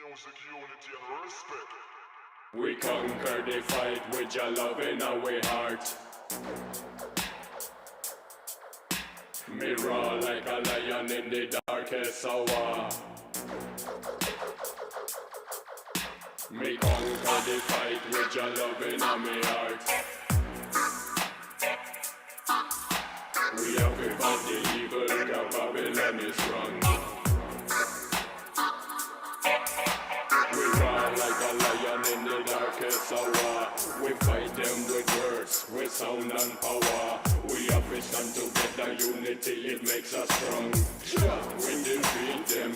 music, unity and respect. We conquer the fight with your love in our heart. Me raw like a lion in the darkest hour. Me conquer the fight with your love in our heart. We have to fight the evil, 'cause Babylon is wrong. We roar like a lion in the darkest hour. We fight them with words, with sound and power. We have to stand together, unity, it makes us strong. We defeat them,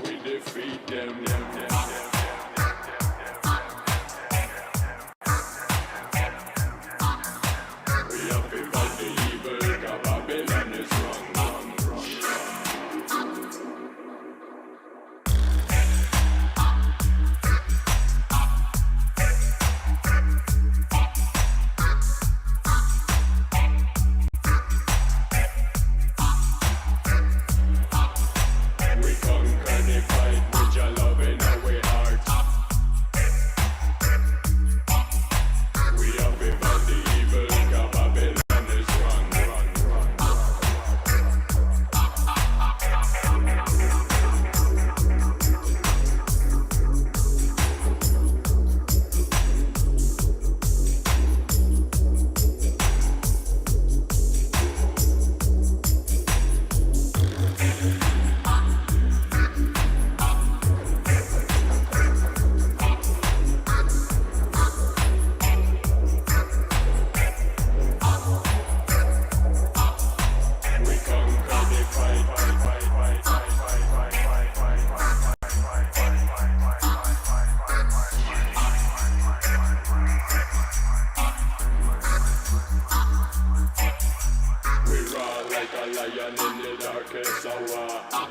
we defeat them. We have to fight the evil, 'cause Babylon is wrong.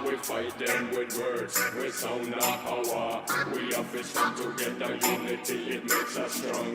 We fight them with words, with sound and power. We have to stand together, unity, it makes us strong.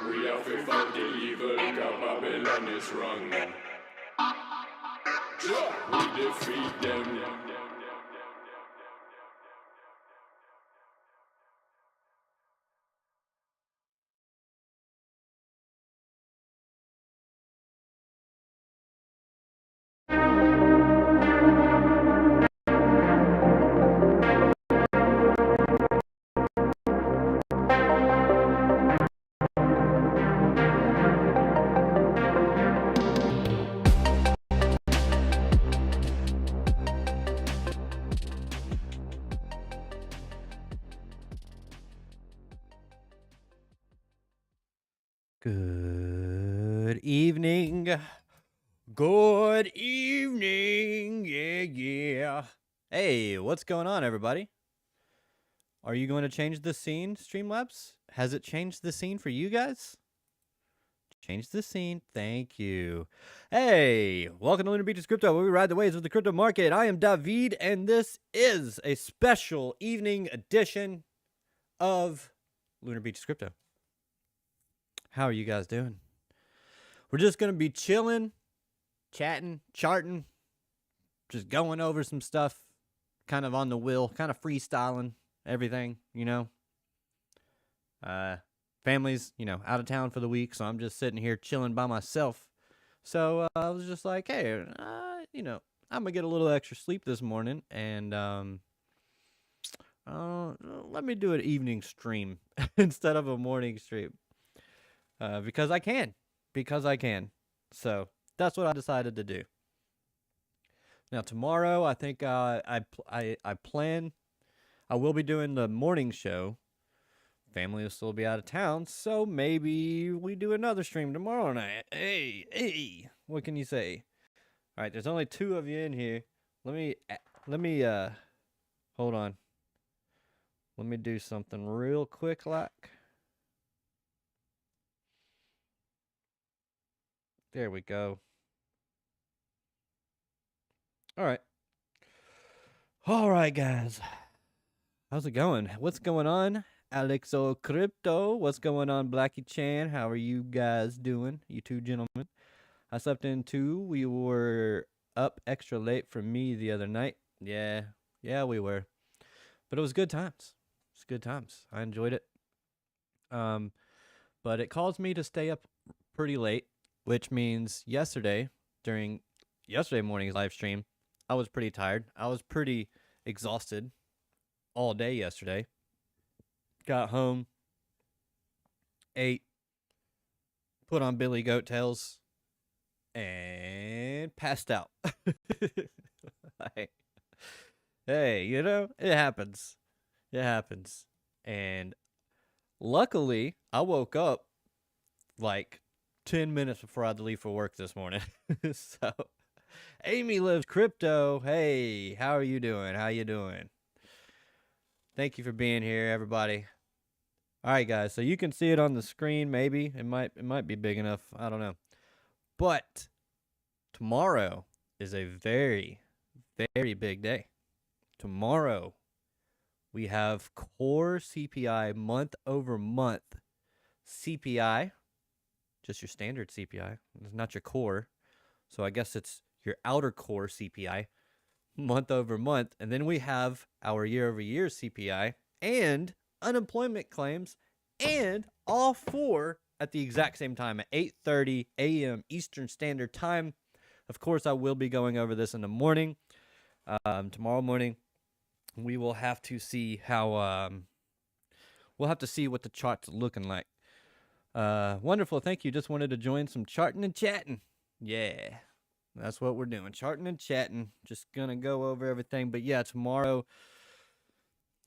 We have to fight the evil, 'cause Babylon is wrong. We defeat them. Good evening. Good evening. Yeah. Hey, what's going on, everybody? Are you going to change the scene, Streamlabs? Has it changed the scene for you guys? Change the scene. Thank you. Hey, welcome to Lunar Beaches Crypto, where we ride the waves of the crypto market. I am David, and this is a special evening edition of Lunar Beaches Crypto. How are you guys doing? We're just going to be chilling, chatting, charting, just going over some stuff, kind of on the wheel, kind of freestyling everything, Family's, out of town for the week, so I'm just sitting here chilling by myself. So I was just like, hey, I'm going to get a little extra sleep this morning, and let me do an evening stream instead of a morning stream. Because I can. So that's what I decided to do. Now tomorrow, I think I plan. I will be doing the morning show. Family will still be out of town, so maybe we do another stream tomorrow night. Hey, what can you say? All right, there's only 2 of you in here. Let me hold on. Let me do something real quick, like. There we go. All right, guys. How's it going? What's going on? Alexo Crypto. What's going on, Blackie Chan? How are you guys doing? You two gentlemen. I slept in too. We were up extra late for me the other night. Yeah, we were. But it was good times. I enjoyed it. But it caused me to stay up pretty late, which means during yesterday morning's live stream, I was pretty tired. I was pretty exhausted all day yesterday. Got home, ate, put on Billy Goat Tails, and passed out. Hey, it happens. And luckily, I woke up like 10 minutes before I had to leave for work this morning. So, Amy Lives Crypto. Hey, how are you doing? Thank you for being here, everybody. All right, guys. So you can see it on the screen. Maybe it might be big enough. I don't know. But tomorrow is a very, very big day. Tomorrow we have core CPI month over month CPI. Just your standard CPI. It's not your core. So I guess it's your outer core CPI month over month. And then we have our year over year CPI and unemployment claims, and all 4 at the exact same time at 8:30 a.m. Eastern Standard Time. Of course, I will be going over this in the morning. Tomorrow morning, we will have to see how we'll have to see what the chart's looking like. Wonderful. Thank you. Just wanted to join some charting and chatting. Yeah, that's what we're doing. Charting and chatting. Just going to go over everything. But yeah, tomorrow,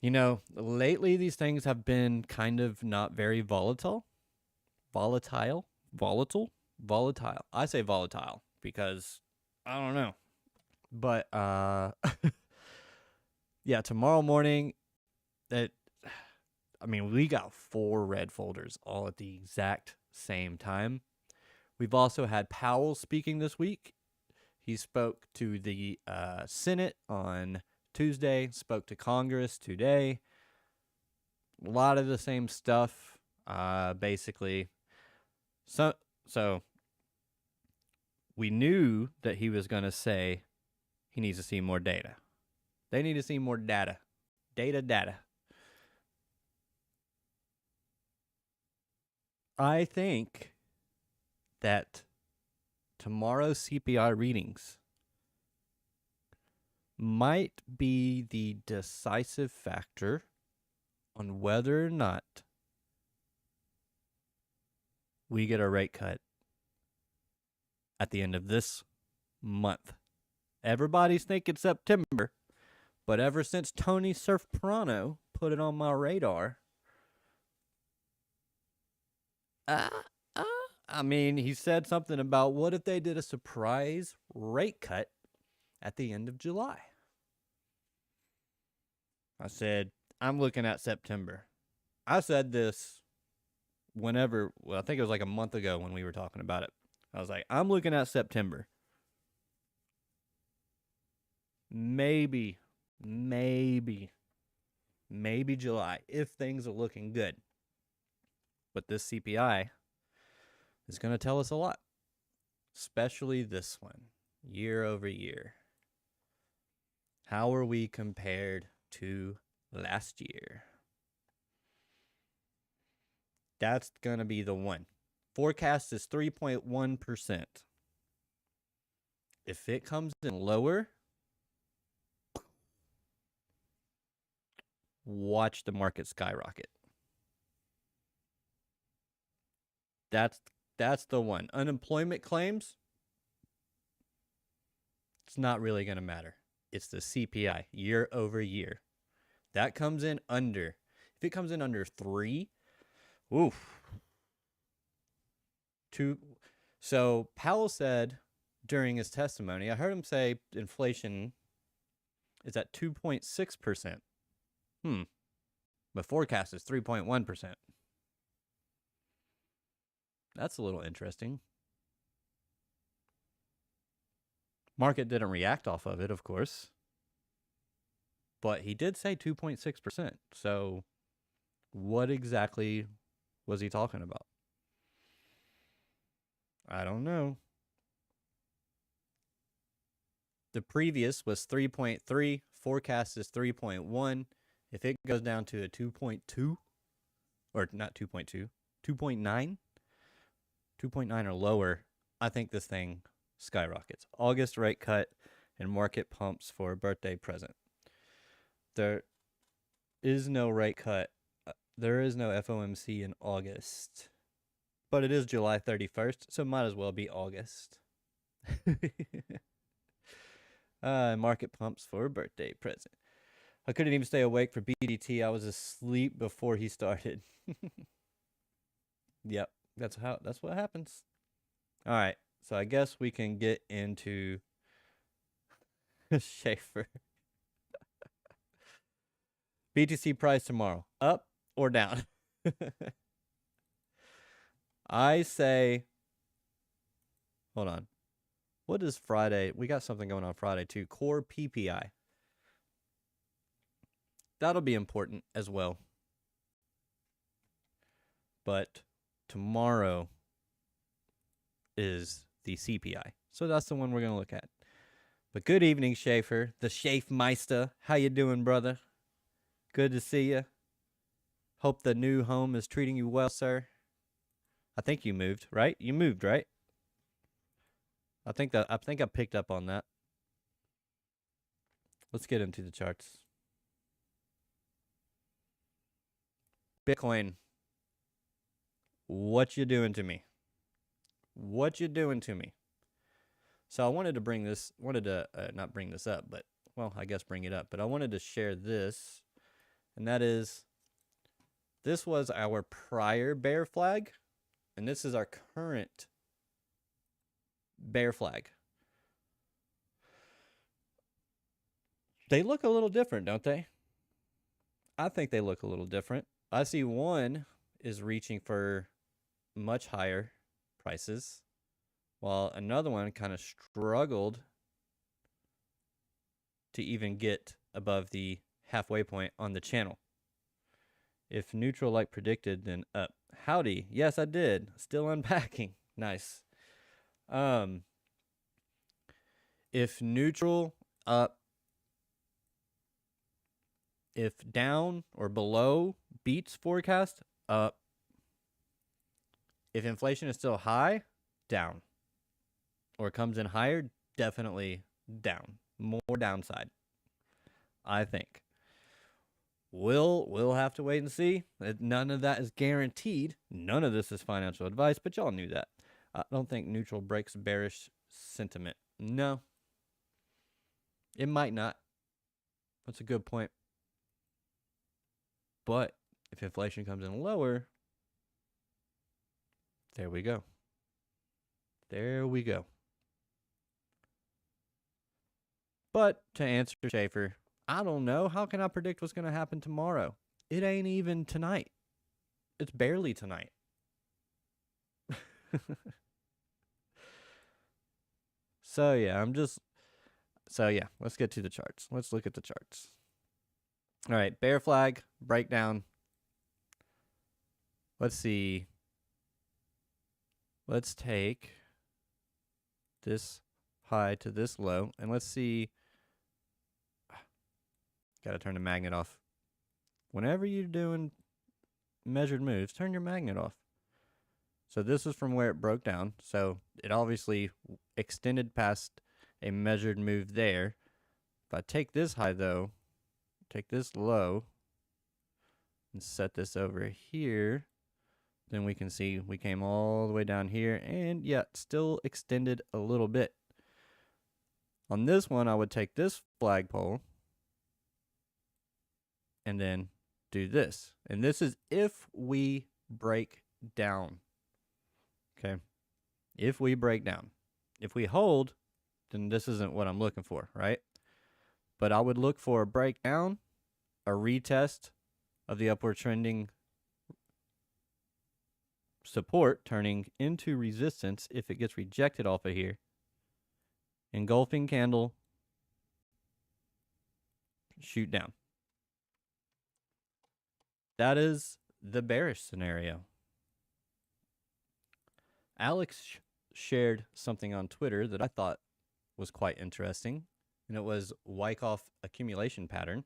lately these things have been kind of not very volatile. Volatile. I say volatile because I don't know. But yeah, tomorrow morning, we got 4 red folders all at the exact same time. We've also had Powell speaking this week. He spoke to the Senate on Tuesday, spoke to Congress today. A lot of the same stuff, basically. So we knew that he was going to say he needs to see more data. They need to see more data. Data. I think that tomorrow's CPI readings might be the decisive factor on whether or not we get a rate cut at the end of this month. Everybody's thinking September, but ever since Tony Surf Prano put it on my radar, I I mean, he said something about what if they did a surprise rate cut at the end of July? I said, I'm looking at September. I said this whenever, well, I think it was like a month ago when we were talking about it. I was like, I'm looking at September. Maybe July if things are looking good. But this CPI is going to tell us a lot, especially this one, year over year. How are we compared to last year? That's going to be the one. Forecast is 3.1%. If it comes in lower, watch the market skyrocket. That's the one. Unemployment claims, it's not really going to matter. It's the CPI year over year. That comes in under. If it comes in under 3, oof. So Powell said during his testimony, I heard him say inflation is at 2.6%. The forecast is 3.1%. That's a little interesting. Market didn't react off of it, of course. But he did say 2.6%. So what exactly was he talking about? I don't know. The previous was 3.3. Forecast is 3.1. If it goes down to a 2.2, or not 2.2, 2.9, 2.9 or lower, I think this thing skyrockets. August rate cut and market pumps for a birthday present. There is no rate cut. There is no FOMC in August. But it is July 31st, so it might as well be August. Market pumps for a birthday present. I couldn't even stay awake for BDT. I was asleep before he started. Yep, that's what happens. All right, so I guess we can get into Schaefer. BTC price tomorrow, up or down? I say, hold on. What is Friday? We got something going on Friday too. Core PPI. That'll be important as well. But tomorrow is the CPI. So that's the one we're going to look at. But good evening, Schaefer, the Schaefmeister. How you doing, brother? Good to see you. Hope the new home is treating you well, sir. I think you moved, right? You moved, right? I think I picked up on that. Let's get into the charts. Bitcoin. What you doing to me? What you doing to me? So I wanted to not bring this up, but, well, I guess bring it up. But I wanted to share this, and that is, this was our prior bear flag, and this is our current bear flag. They look a little different, don't they? I think they look a little different. I see one is reaching for much higher prices, while another one kind of struggled to even get above the halfway point on the channel. If neutral like predicted, then up. Howdy. Yes, I did. Still unpacking. Nice. If neutral, up. If down or below beats forecast, up. If inflation is still high, down. Or comes in higher, definitely down. More downside, I think. We'll have to wait and see. None of that is guaranteed. None of this is financial advice, but y'all knew that. I don't think neutral breaks bearish sentiment. No. It might not. That's a good point. But if inflation comes in lower, there we go. There we go. But to answer Schaefer, I don't know. How can I predict what's going to happen tomorrow? It ain't even tonight. It's barely tonight. So yeah, let's get to the charts. Let's look at the charts. All right, bear flag, breakdown. Let's see. Let's take this high to this low, and let's see. Got to turn the magnet off. Whenever you're doing measured moves, turn your magnet off. So this is from where it broke down. So it obviously extended past a measured move there. If I take this high, though, take this low, and set this over here, then we can see we came all the way down here, and yeah, still extended a little bit. On this one, I would take this flagpole and then do this. And this is if we break down. Okay? If we break down. If we hold, then this isn't what I'm looking for, right? But I would look for a breakdown, a retest of the upward trending support turning into resistance if it gets rejected off of here. Engulfing candle, shoot down. That is the bearish scenario. Alex shared something on Twitter that I thought was quite interesting, and it was Wyckoff accumulation pattern.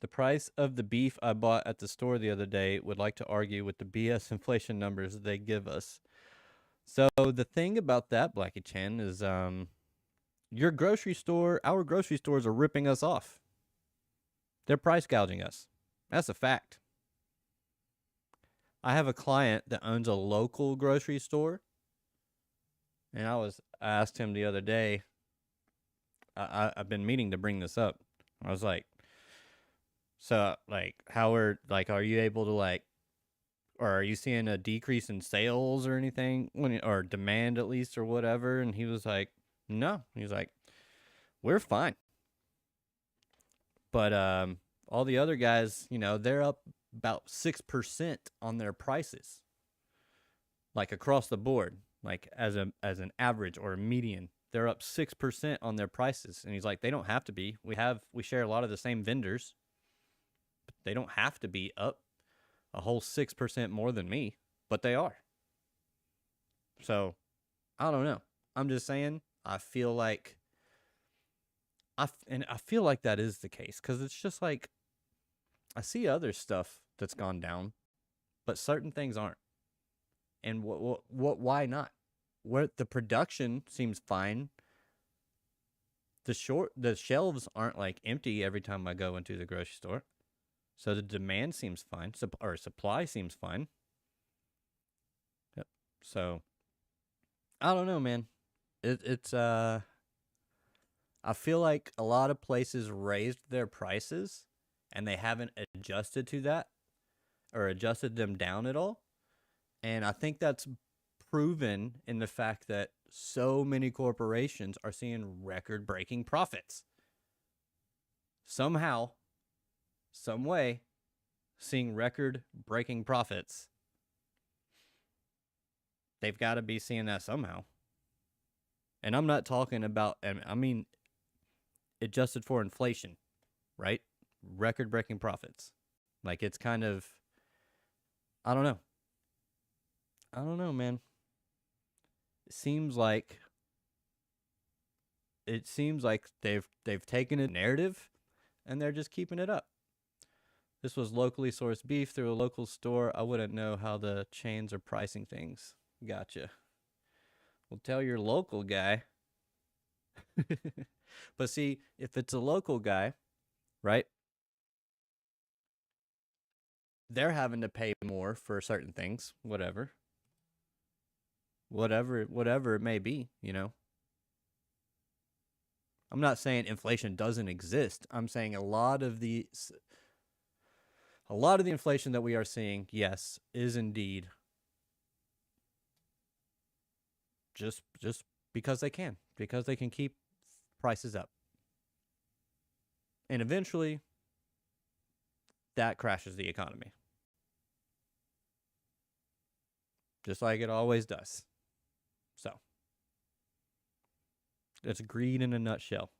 The price of the beef I bought at the store the other day would like to argue with the BS inflation numbers they give us. So the thing about that, Blackie Chan, is your grocery store, our grocery stores are ripping us off. They're price gouging us. That's a fact. I have a client that owns a local grocery store, and I asked him the other day, I've been meaning to bring this up. I was like, so, like, are you able to, or are you seeing a decrease in sales or anything, or demand at least, or whatever? And he was like, no. He's like, we're fine. But all the other guys, they're up about 6% on their prices, like across the board, like as an average or a median. They're up 6% on their prices. And he's like, they don't have to be. We share a lot of the same vendors. But they don't have to be up a whole 6% more than me, but they are. So, I don't know. I'm just saying, I feel like that is the case, because it's just like, I see other stuff that's gone down, but certain things aren't. And why not? Where the production seems fine. The shelves aren't like empty every time I go into the grocery store. So the demand seems fine, or supply seems fine. Yep. So I don't know, man. I feel like a lot of places raised their prices and they haven't adjusted to that or adjusted them down at all. And I think that's proven in the fact that so many corporations are seeing record-breaking profits. Somehow, some way, seeing record-breaking profits. They've got to be seeing that somehow. And I'm not talking about, I mean, adjusted for inflation, right? Record-breaking profits. Like, it's kind of, I don't know, man. It seems like they've taken a narrative and they're just keeping it up. This was locally sourced beef through a local store. I wouldn't know how the chains are pricing things. Gotcha. Well, tell your local guy. But see, if it's a local guy, right? They're having to pay more for certain things, whatever it may be, I'm not saying inflation doesn't exist. I'm saying a lot of a lot of the inflation that we are seeing, yes, is indeed just because they can keep prices up. And eventually that crashes the economy. Just like it always does. So, it's greed in a nutshell.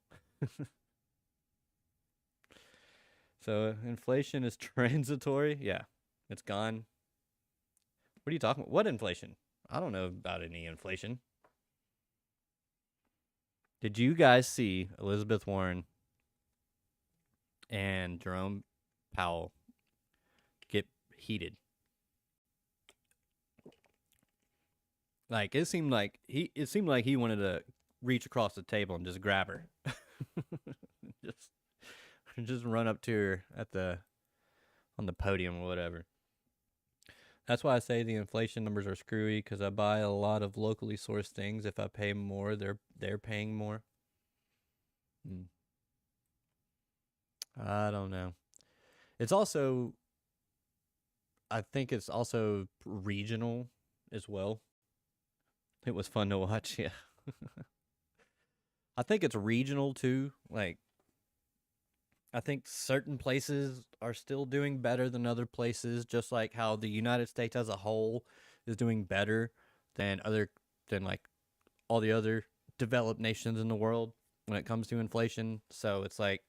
So, inflation is transitory? Yeah, it's gone. What are you talking about? What inflation? I don't know about any inflation. Did you guys see Elizabeth Warren and Jerome Powell get heated? Like it seemed like he wanted to reach across the table and just grab her. just run up to her on the podium or whatever. That's why I say the inflation numbers are screwy, because I buy a lot of locally sourced things. If I pay more, they're paying more. I don't know. It's also, I think it's also regional as well. It was fun to watch, yeah. I think it's regional too. Like, I think certain places are still doing better than other places, just like how the United States as a whole is doing better than like all the other developed nations in the world when it comes to inflation. So it's like,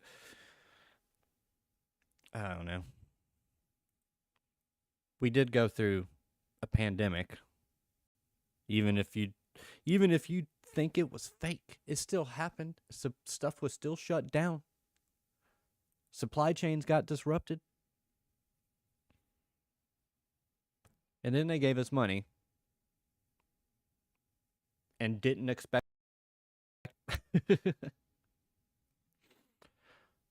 I don't know. We did go through a pandemic. Even if you think it was fake, it still happened. Stuff was still shut down. Supply chains got disrupted. And then they gave us money and didn't expect that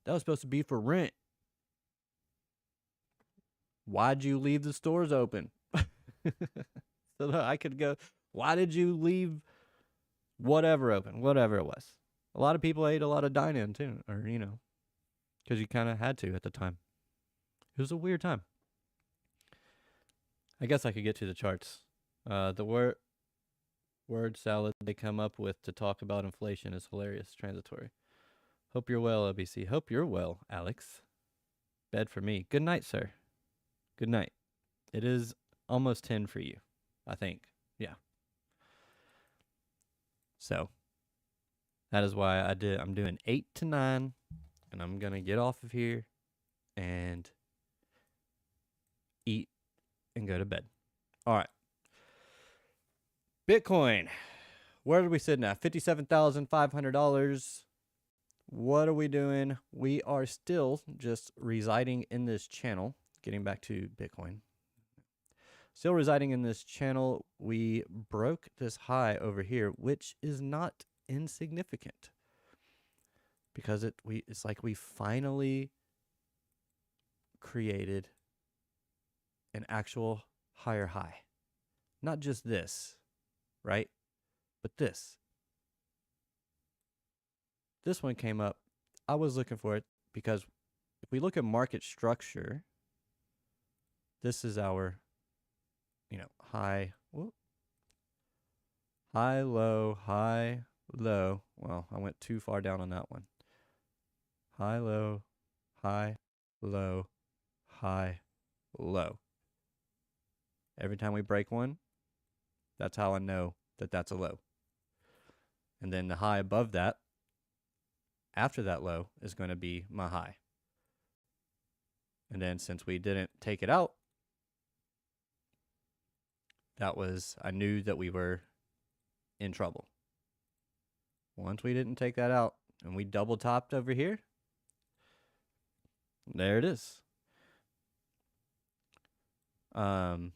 was supposed to be for rent. Why'd you leave the stores open? So that I could go, why did you leave whatever open? Whatever it was. A lot of people ate a lot of dine-in too, or, because you kind of had to at the time. It was a weird time. I guess I could get to the charts. The word salad they come up with to talk about inflation is hilarious, transitory. Hope you're well, LBC. Hope you're well, Alex. Bed for me. Good night, sir. Good night. It is almost 10 for you, I think. Yeah. So, that is why I'm doing 8 to 9, and I'm going to get off of here and eat and go to bed. All right. Bitcoin. Where are we sitting at? $57,500. What are we doing? We are still just residing in this channel. Getting back to Bitcoin. Still residing in this channel. We broke this high over here, which is not insignificant, because it's like we finally created an actual higher high. Not just this, right? But this. This one came up. I was looking for it because if we look at market structure, this is our, high, high, low, high, low. Well, I went too far down on that one. High, low, high, low, high, low. Every time we break one, that's how I know that that's a low. And then the high above that, after that low, is going to be my high. And then since we didn't take it out, I knew that we were in trouble. Once we didn't take that out and we double topped over here, there it is. I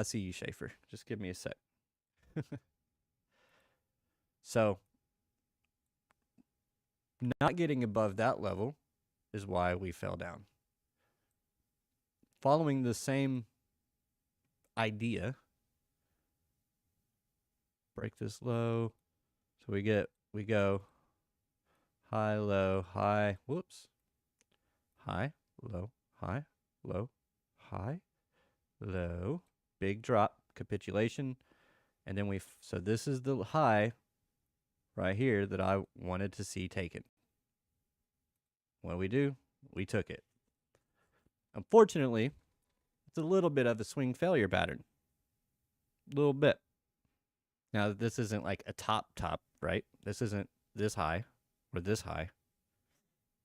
see you, Schaefer. Just give me a sec. So, not getting above that level is why we fell down. Following the same idea, break this low. So we go high, low, high. Whoops. high, low, high, low, high, low, big drop, capitulation, and then so this is the high right here that I wanted to see taken. What do? We took it. Unfortunately, it's a little bit of a swing failure pattern. A little bit. Now, this isn't like a top, right? This isn't this high or this high,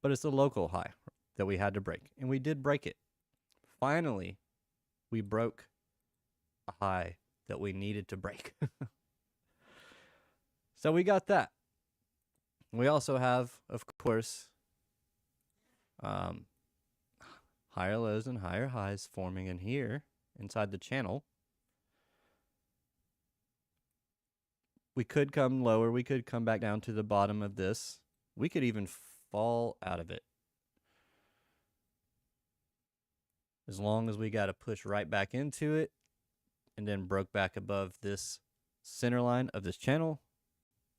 but it's a local high that we had to break, and we did break it. Finally, we broke a high that we needed to break. So we got that. We also have, of course, higher lows and higher highs forming in here inside the channel. We could come lower. We could come back down to the bottom of this. We could even fall out of it. As long as we got to push right back into it and then broke back above this center line of this channel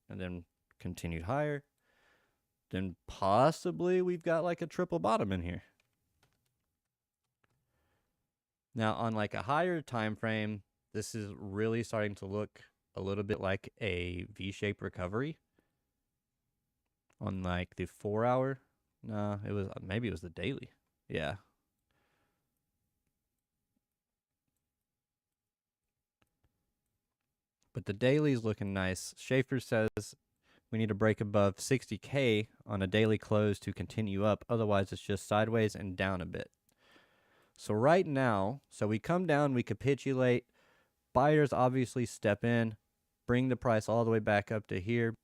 and then continued higher, then possibly we've got like a triple bottom in here. Now on like a higher time frame, this is really starting to look a little bit like a V-shaped recovery. On like the 4 hour, no, maybe it was the daily. Yeah. But the daily is looking nice. Schaefer says we need to break above 60K on a daily close to continue up. Otherwise, it's just sideways and down a bit. So right now, we come down, we capitulate. Buyers obviously step in, bring the price all the way back up to here.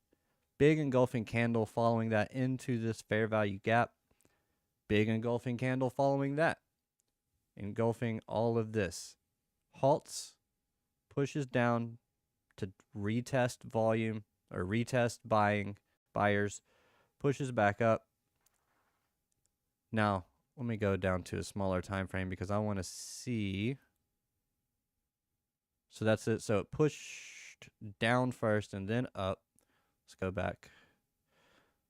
Big engulfing candle following that into this fair value gap. Big engulfing candle following that. Engulfing all of this. Halts, pushes down to retest volume or retest buyers, pushes back up. Now, let me go down to a smaller time frame because I want to see. So that's it. So it pushed down first and then up. Let's go back.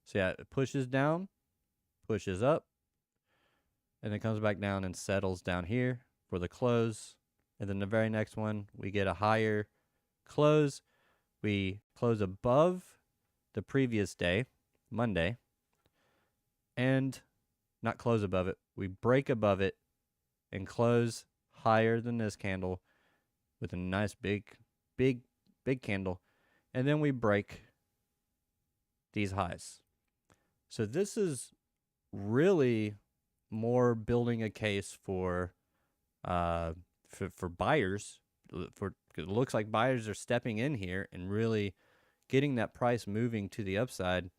So yeah, it pushes down, pushes up, and then comes back down and settles down here for the close. And then the very next one, we get a higher close. We close above the previous day, Monday, and not close above it. We break above it and close higher than this candle with a nice big candle. And then we break these highs. So this is really more building a case for buyers. It looks like buyers are stepping in here and really getting that price moving to the upside.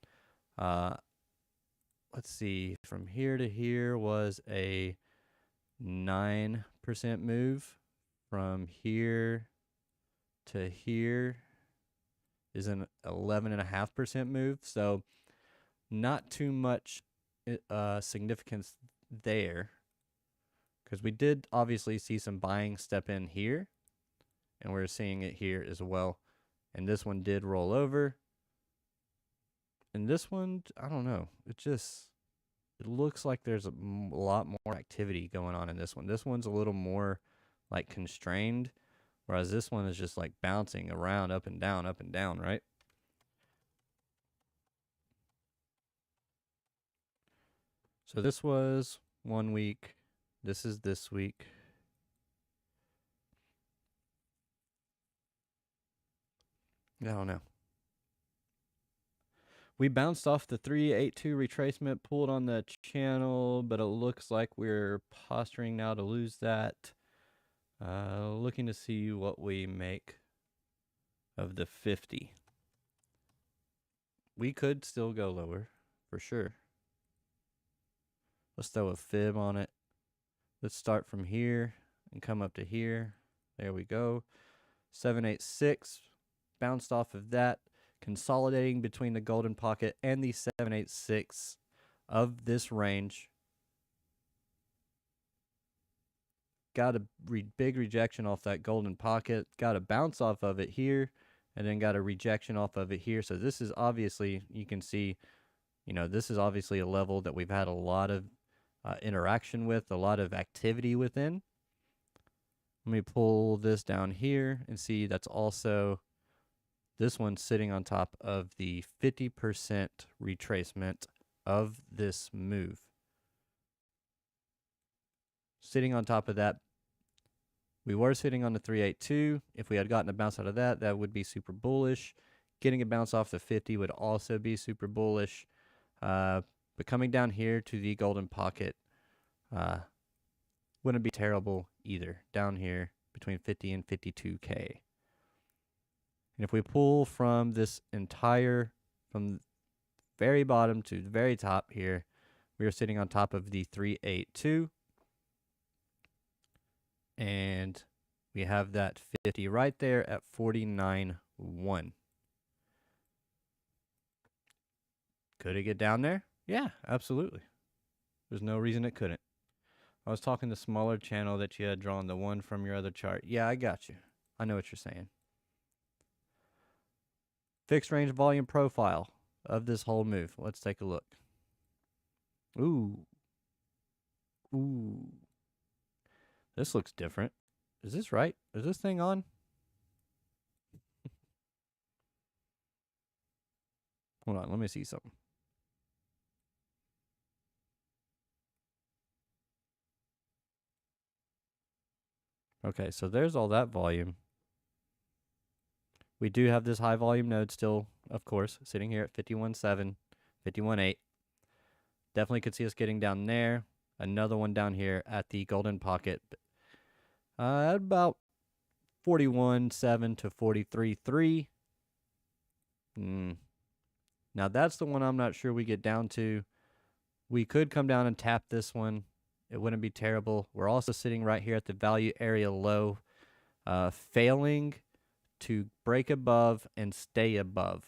Let's see, from here to here was a 9% move. From here to here is an 11.5% move. So not too much significance there, because we did obviously see some buying step in here, and we're seeing it here as well. And this one did roll over. And this one, I don't know. It looks like there's a lot more activity going on in this one. This one's a little more like constrained, whereas this one is just like bouncing around up and down, right? So this was 1 week. This is this week. I don't know. We bounced off the 382 retracement, pulled on the channel, but it looks like we're posturing now to lose that. Looking to see what we make of the 50. We could still go lower, for sure. Let's throw a fib on it. Let's start from here and come up to here. There we go. 786. Bounced off of that, consolidating between the golden pocket and the 786 of this range. Got a big rejection off that golden pocket. Got a bounce off of it here, and then got a rejection off of it here. So this is obviously, you can see, this is obviously a level that we've had a lot of interaction with, a lot of activity within. Let me pull this down here and see that's also this one sitting on top of the 50% retracement of this move. Sitting on top of that, we were sitting on the 382. If we had gotten a bounce out of that, that would be super bullish. Getting a bounce off the 50 would also be super bullish. But coming down here to the golden pocket wouldn't be terrible either. Down here between 50 and 52K. And if we pull from this entire, from the very bottom to the very top here, we are sitting on top of the 382. And we have that 50 right there at 49.1. Could it get down there? Yeah, absolutely. There's no reason it couldn't. I was talking the smaller channel that you had drawn, the one from your other chart. Yeah, I got you. I know what you're saying. Fixed range volume profile of this whole move. Let's take a look. Ooh. Ooh. This looks different. Is this right? Is this thing on? Hold on, let me see something. Okay, so there's all that volume. We do have this high volume node still, of course, sitting here at 51.7, 51.8. Definitely could see us getting down there. Another one down here at the golden pocket. At about 41.7 to 43.3. Now that's the one I'm not sure we get down to. We could come down and tap this one. It wouldn't be terrible. We're also sitting right here at the value area low, failing to break above and stay above.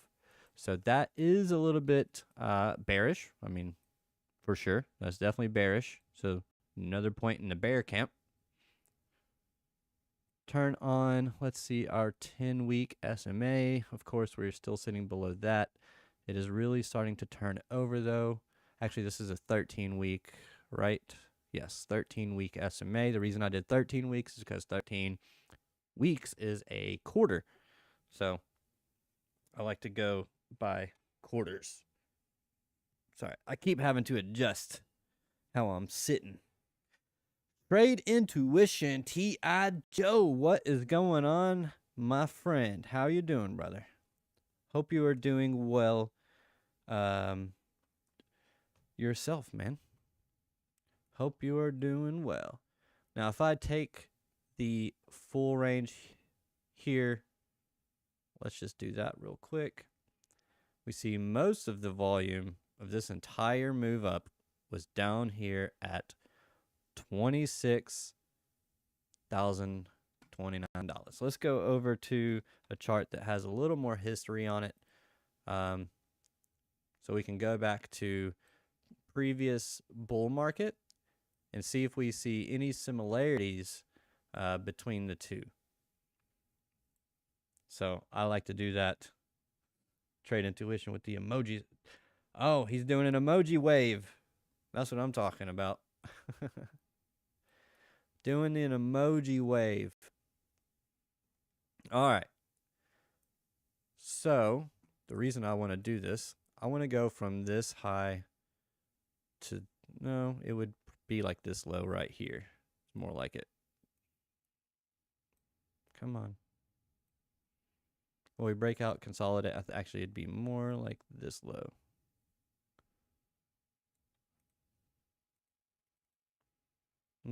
So that is a little bit bearish. I mean, for sure. That's definitely bearish. So another point in the bear camp. Turn on, let's see, our 10-week SMA. Of course, we're still sitting below that. It is really starting to turn over, though. Actually, this is a 13-week, right? Yes, 13-week SMA. The reason I did 13 weeks is because 13 weeks is a quarter. So I like to go by quarters. Sorry, I keep having to adjust how I'm sitting. Trade Intuition, T.I. Joe, what is going on, my friend? How you doing, brother? Hope you are doing well yourself, man. Hope you are doing well. Now, if I take the full range here, let's just do that real quick. We see most of the volume of this entire move up was down here at $26,029. Let's go over to a chart that has a little more history on it. So we can go back to previous bull market and see if we see any similarities between the two. So I like to do that. Trade Intuition with the emojis. Oh, he's doing an emoji wave. That's what I'm talking about. Doing an emoji wave. All right. So the reason I want to do this, I want to go from this high to, no, it would be like this low right here. It's more like it. Come on. Well, we break out, consolidate. Actually, it'd be more like this low.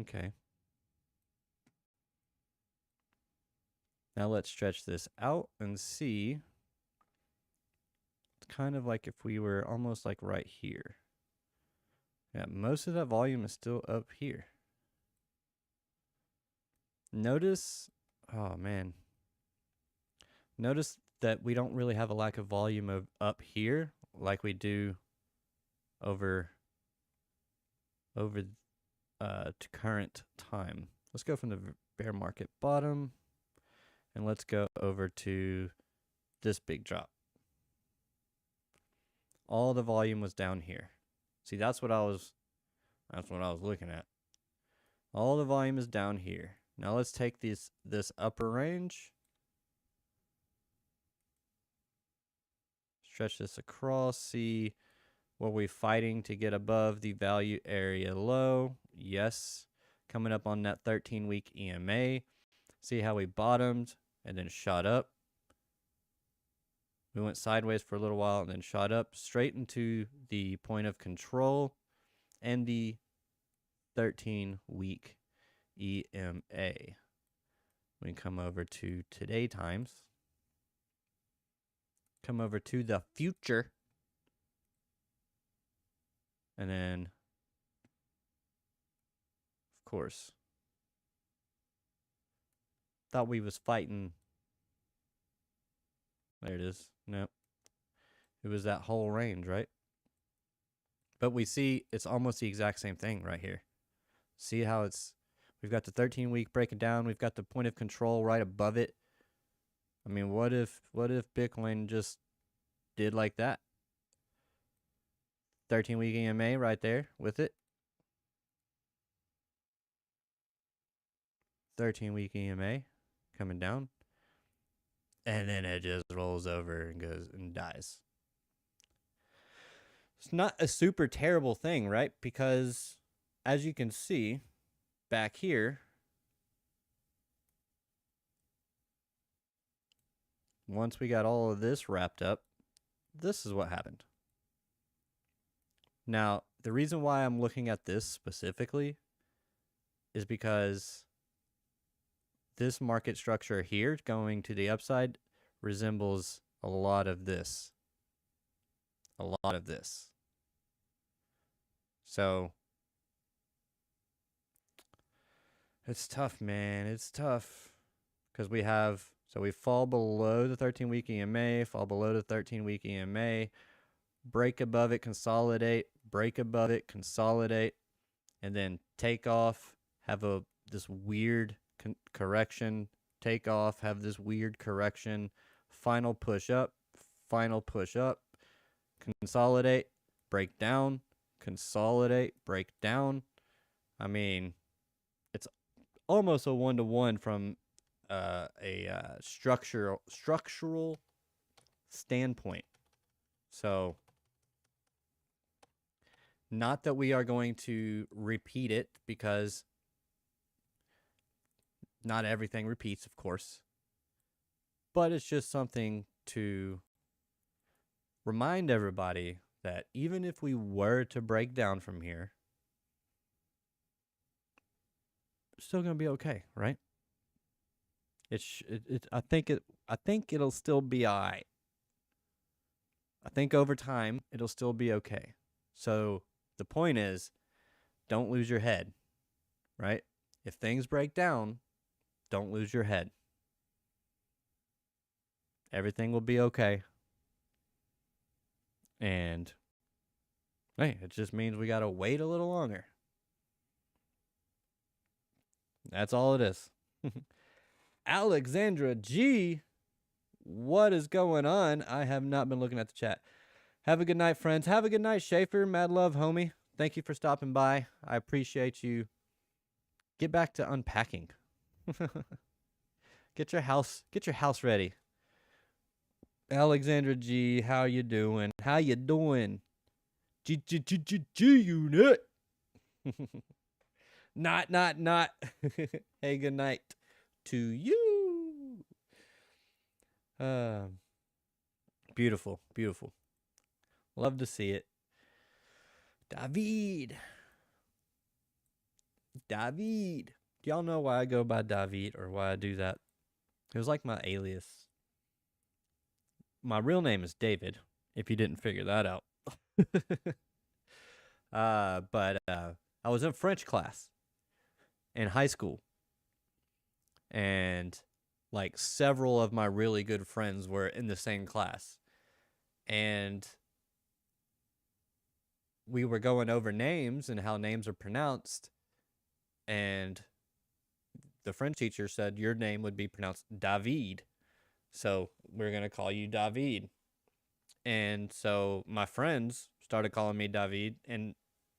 Okay. Now let's stretch this out and see. It's kind of like if we were almost like right here. Yeah, most of that volume is still up here. Notice, oh man. Notice that we don't really have a lack of volume of up here like we do over to current time. Let's go from the bear market bottom and let's go over to this big drop. All the volume was down here. See, that's what I was That's what I was looking at. All the volume is down here. Now let's take this upper range. Stretch this across. See, were we fighting to get above the value area low? Yes. Coming up on that 13-week EMA. See how we bottomed and then shot up. We went sideways for a little while and then shot up straight into the point of control and the 13-week EMA. We come over to today times. Come over to the future. And then, of course, thought we was fighting. There it is. Nope. It was that whole range, right? But we see it's almost the exact same thing right here. See how we've got the 13-week breaking down. We've got the point of control right above it. I mean, what if Bitcoin just did like that? 13-week EMA right there with it. 13-week EMA coming down. And then it just rolls over and goes and dies. It's not a super terrible thing, right? Because as you can see back here, once we got all of this wrapped up, this is what happened. Now, the reason why I'm looking at this specifically is because this market structure here going to the upside resembles a lot of this. A lot of this. So it's tough, man. It's tough. Because we fall below the 13-week EMA, fall below the 13-week EMA, break above it, consolidate, break above it, consolidate, and then take off, have this weird correction, take off, have this weird correction, final push up, consolidate, break down, consolidate, break down. I mean, it's almost a one-to-one from a structural standpoint. So, not that we are going to repeat it, because not everything repeats, of course. But it's just something to remind everybody that even if we were to break down from here, it's still going to be okay, right? I think it'll still be all right. I think over time it'll still be okay. So the point is, don't lose your head, right? If things break down, don't lose your head. Everything will be okay. And hey, it just means we got to wait a little longer. That's all it is. Alexandra G, what is going on? I have not been looking at the chat. Have a good night, friends. Have a good night, Schaefer. Mad love, homie. Thank you for stopping by. I appreciate you. Get back to unpacking. Get your house ready. Alexandra G, how you doing? How you doing? G unit. Not. Hey, good night to you. Beautiful. Love to see it. David. Do y'all know why I go by David or why I do that? It was like my alias. My real name is David, if you didn't figure that out. But I was in French class in high school. And like several of my really good friends were in the same class. And we were going over names and how names are pronounced. And the French teacher said your name would be pronounced David. So we're going to call you David. And so my friends started calling me David. And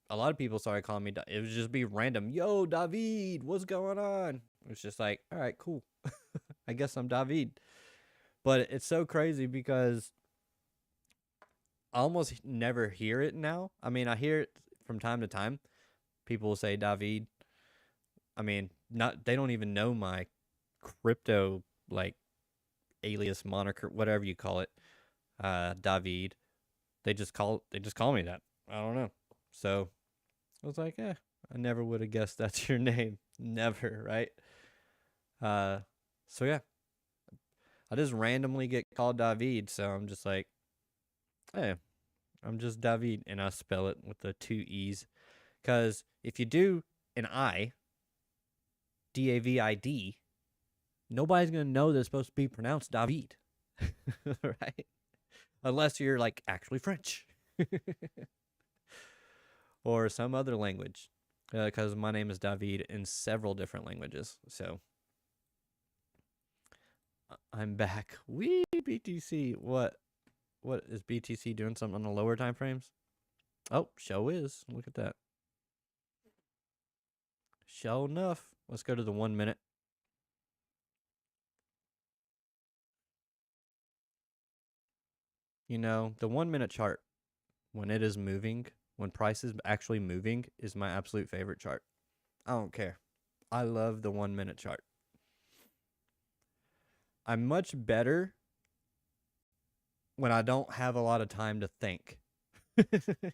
a lot of people started calling me. It would just be random. Yo, David, what's going on? It's just like, all right, cool. I guess I'm David. But it's so crazy because I almost never hear it now. I mean, I hear it from time to time. People will say David. I mean, not they don't even know my crypto like alias moniker, whatever you call it, David. They just call me that. I don't know. So I was like, I never would have guessed that's your name. Never, right? So yeah, I just randomly get called David. So I'm just like, hey, I'm just David, and I spell it with the 2 E's. Because if you do an I, David, nobody's going to know that it's supposed to be pronounced David. Right? Unless you're like actually French. Or some other language. Because my name is David in several different languages. So I'm back. Wee, BTC. What is BTC doing something on the lower time frames? Oh, show is. Look at that. Show enough. Let's go to the 1 minute. You know, the 1 minute chart, when it is moving, when price is actually moving, is my absolute favorite chart. I don't care. I love the 1 minute chart. I'm much better when I don't have a lot of time to think.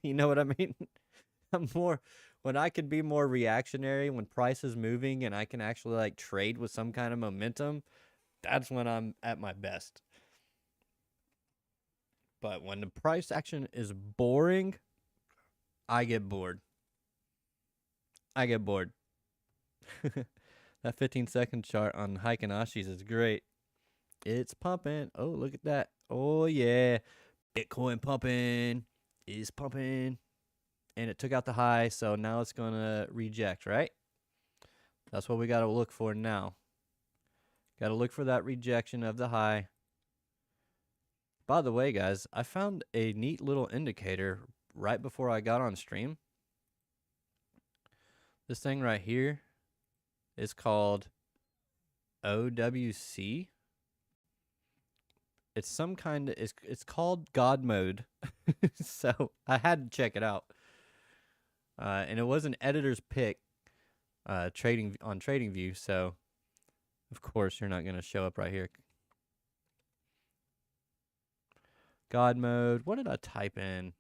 You know what I mean? I'm more when I can be more reactionary when price is moving and I can actually like trade with some kind of momentum. That's when I'm at my best. But when the price action is boring, I get bored. I get bored. That 15-second chart on Heiken Ashis is great. It's pumping. Oh, look at that. Oh, yeah. Bitcoin pumping. Is pumping. And it took out the high, so now it's going to reject, right? That's what we got to look for now. Got to look for that rejection of the high. By the way, guys, I found a neat little indicator right before I got on stream. This thing right here is called OWC. It's some kind of it's called God mode. So I had to check it out. And it was an editor's pick trading on TradingView, so of course you're not going to show up right here. God mode. What did I type in?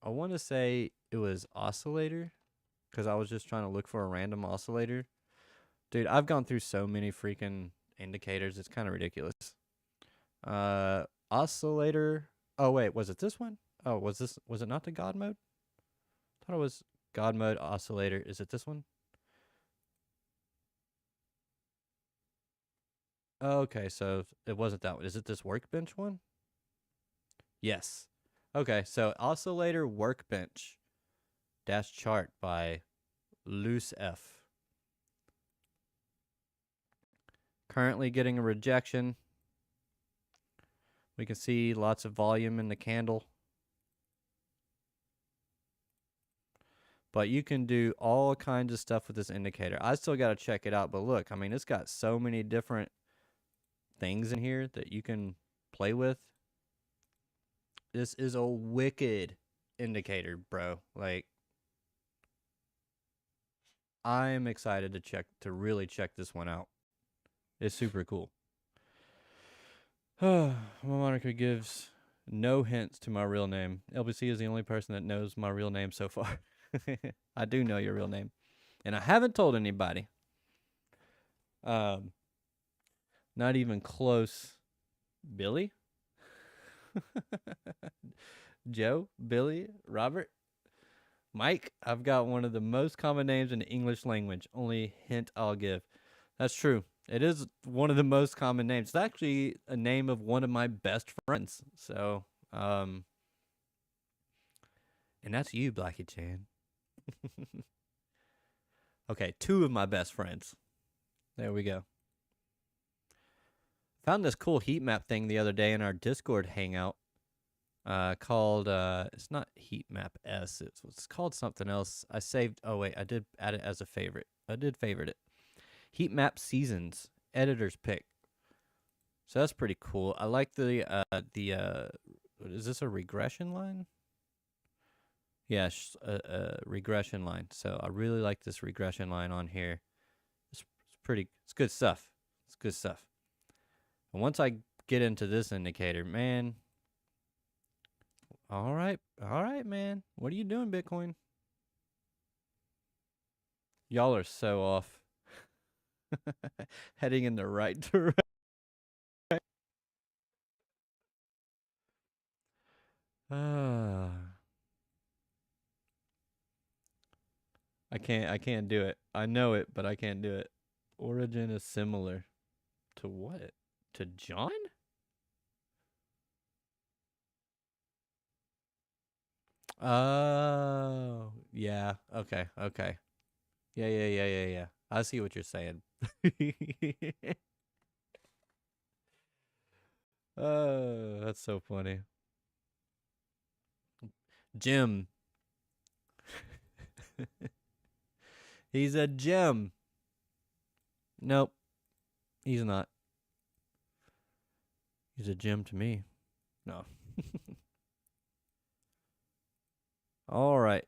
I want to say it was oscillator because I was just trying to look for a random oscillator. Dude, I've gone through so many freaking indicators. It's kind of ridiculous. Oscillator. Oh, wait. Was it this one? Oh, was it not the God mode? I thought it was God mode oscillator. Is it this one? Okay, so it wasn't that one. Is it this workbench one? Yes. Okay, so oscillator workbench dash chart by Loose F. Currently getting a rejection. We can see lots of volume in the candle. But you can do all kinds of stuff with this indicator. I still got to check it out, but look, I mean, it's got so many different things in here that you can play with. This is a wicked indicator, bro. Like, I'm excited to really check this one out. It's super cool. My moniker gives no hints to my real name. LBC is the only person that knows my real name so far. I do know your real name. And I haven't told anybody. Not even close. Billy? Joe? Billy? Robert? Mike? I've got one of the most common names in the English language. Only hint I'll give. That's true. It is one of the most common names. It's actually a name of one of my best friends. So, and that's you, Blackie Chan. Okay, 2 of my best friends. There we go. Found this cool heat map thing the other day in our Discord hangout. called it's not heat map S. It's called something else. I saved. Oh wait, I did add it as a favorite. I did favorite it. Heat map seasons editor's pick. So that's pretty cool. I like the is this a regression line? Yeah, regression line. So I really like this regression line on here. It's pretty. It's good stuff. It's good stuff. And once I get into this indicator, man. All right, man. What are you doing, Bitcoin? Y'all are so off. Heading in the right direction. I can't do it. I know it, but I can't do it. Origin is similar to what? To John? Oh, yeah. Okay. Yeah. I see what you're saying. Oh, that's so funny. Jim. He's a gem. Nope, he's not. He's a gem to me. No. All right.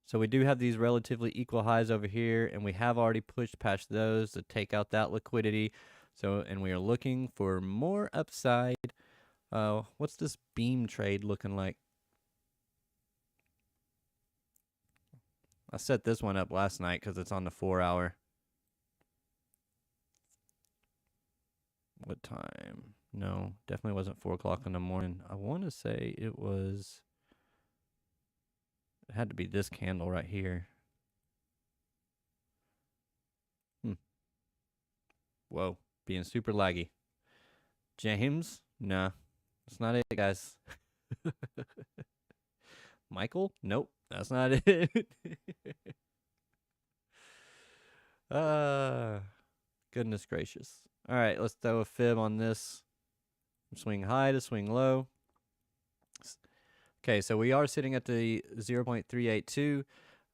So we do have these relatively equal highs over here, and we have already pushed past those to take out that liquidity. So, and we are looking for more upside. What's this beam trade looking like? I set this one up last night because it's on the 4-hour. What time? No, definitely wasn't 4 o'clock in the morning. I want to say it was. It had to be this candle right here. Whoa, being super laggy. James? Nah, that's not it, guys. Michael? Nope, that's not it. Goodness gracious. All right, let's throw a fib on this. Swing high to swing low. Okay, so we are sitting at the 0.382.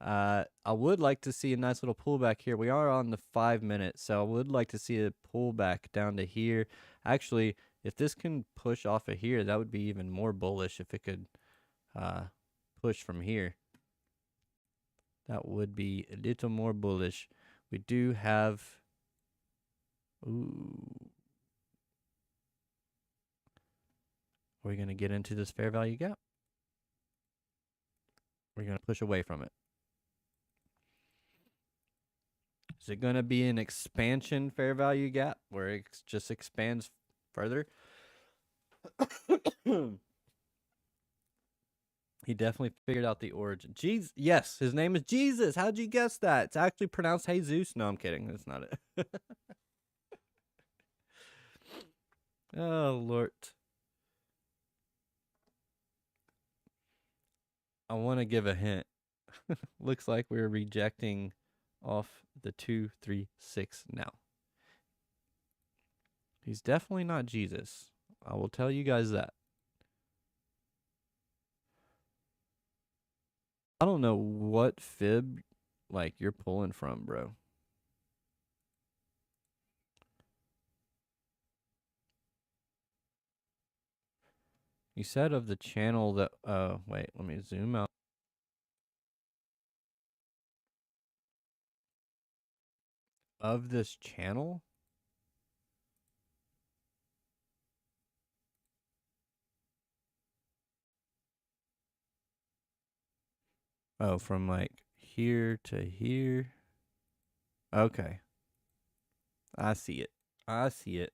I would like to see a nice little pullback here. We are on the 5 minute, so I would like to see a pullback down to here. Actually, if this can push off of here, that would be even more bullish if it could push from here. That would be a little more bullish. We do have... Ooh. Are we going to get into this fair value gap? We're going to push away from it. Is it going to be an expansion fair value gap where it just expands further? He definitely figured out the origin. Jesus, yes, his name is Jesus. How'd you guess that? It's actually pronounced Jesus. No, I'm kidding. That's not it. Oh, Lord. I want to give a hint. Looks like we're rejecting off the 2, 3, 6 now. He's definitely not Jesus. I will tell you guys that. I don't know what fib like you're pulling from, bro. You said of the channel that wait, let me zoom out. Of this channel? Oh, from like here to here. Okay. I see it. I see it.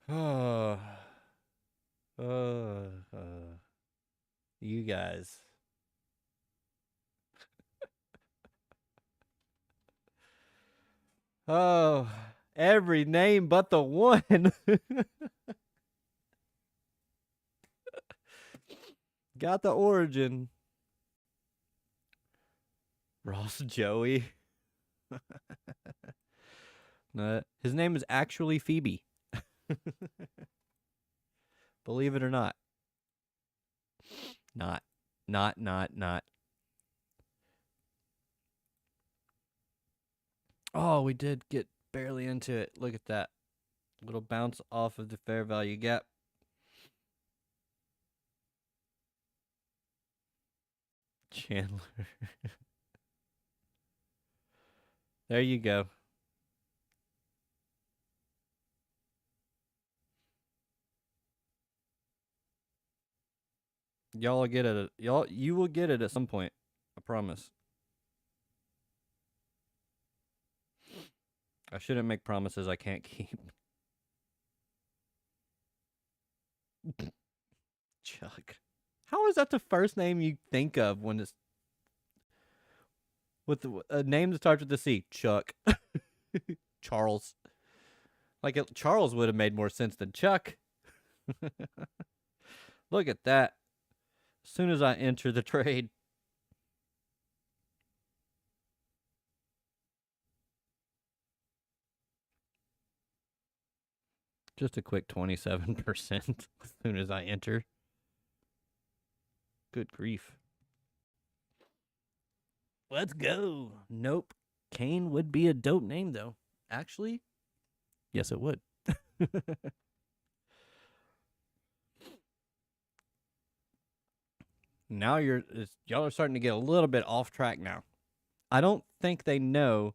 Oh. You guys. Oh, every name but the one. Got the origin. Ross Joey. No, his name is actually Phoebe. Believe it or not. Not. Oh, we did get barely into it. Look at that. Little bounce off of the fair value gap. Chandler. There you go. Y'all will get it. You will get it at some point. I promise. I shouldn't make promises I can't keep. Chuck. How is that the first name you think of when it's with a name that starts with a C? Chuck. Charles. Charles would have made more sense than Chuck. Look at that. As soon as I enter the trade. Just a quick 27% as soon as I enter. Good grief. Let's go. Nope. Kane would be a dope name, though. Actually, yes, it would. Now y'all are starting to get a little bit off track now. I don't think they know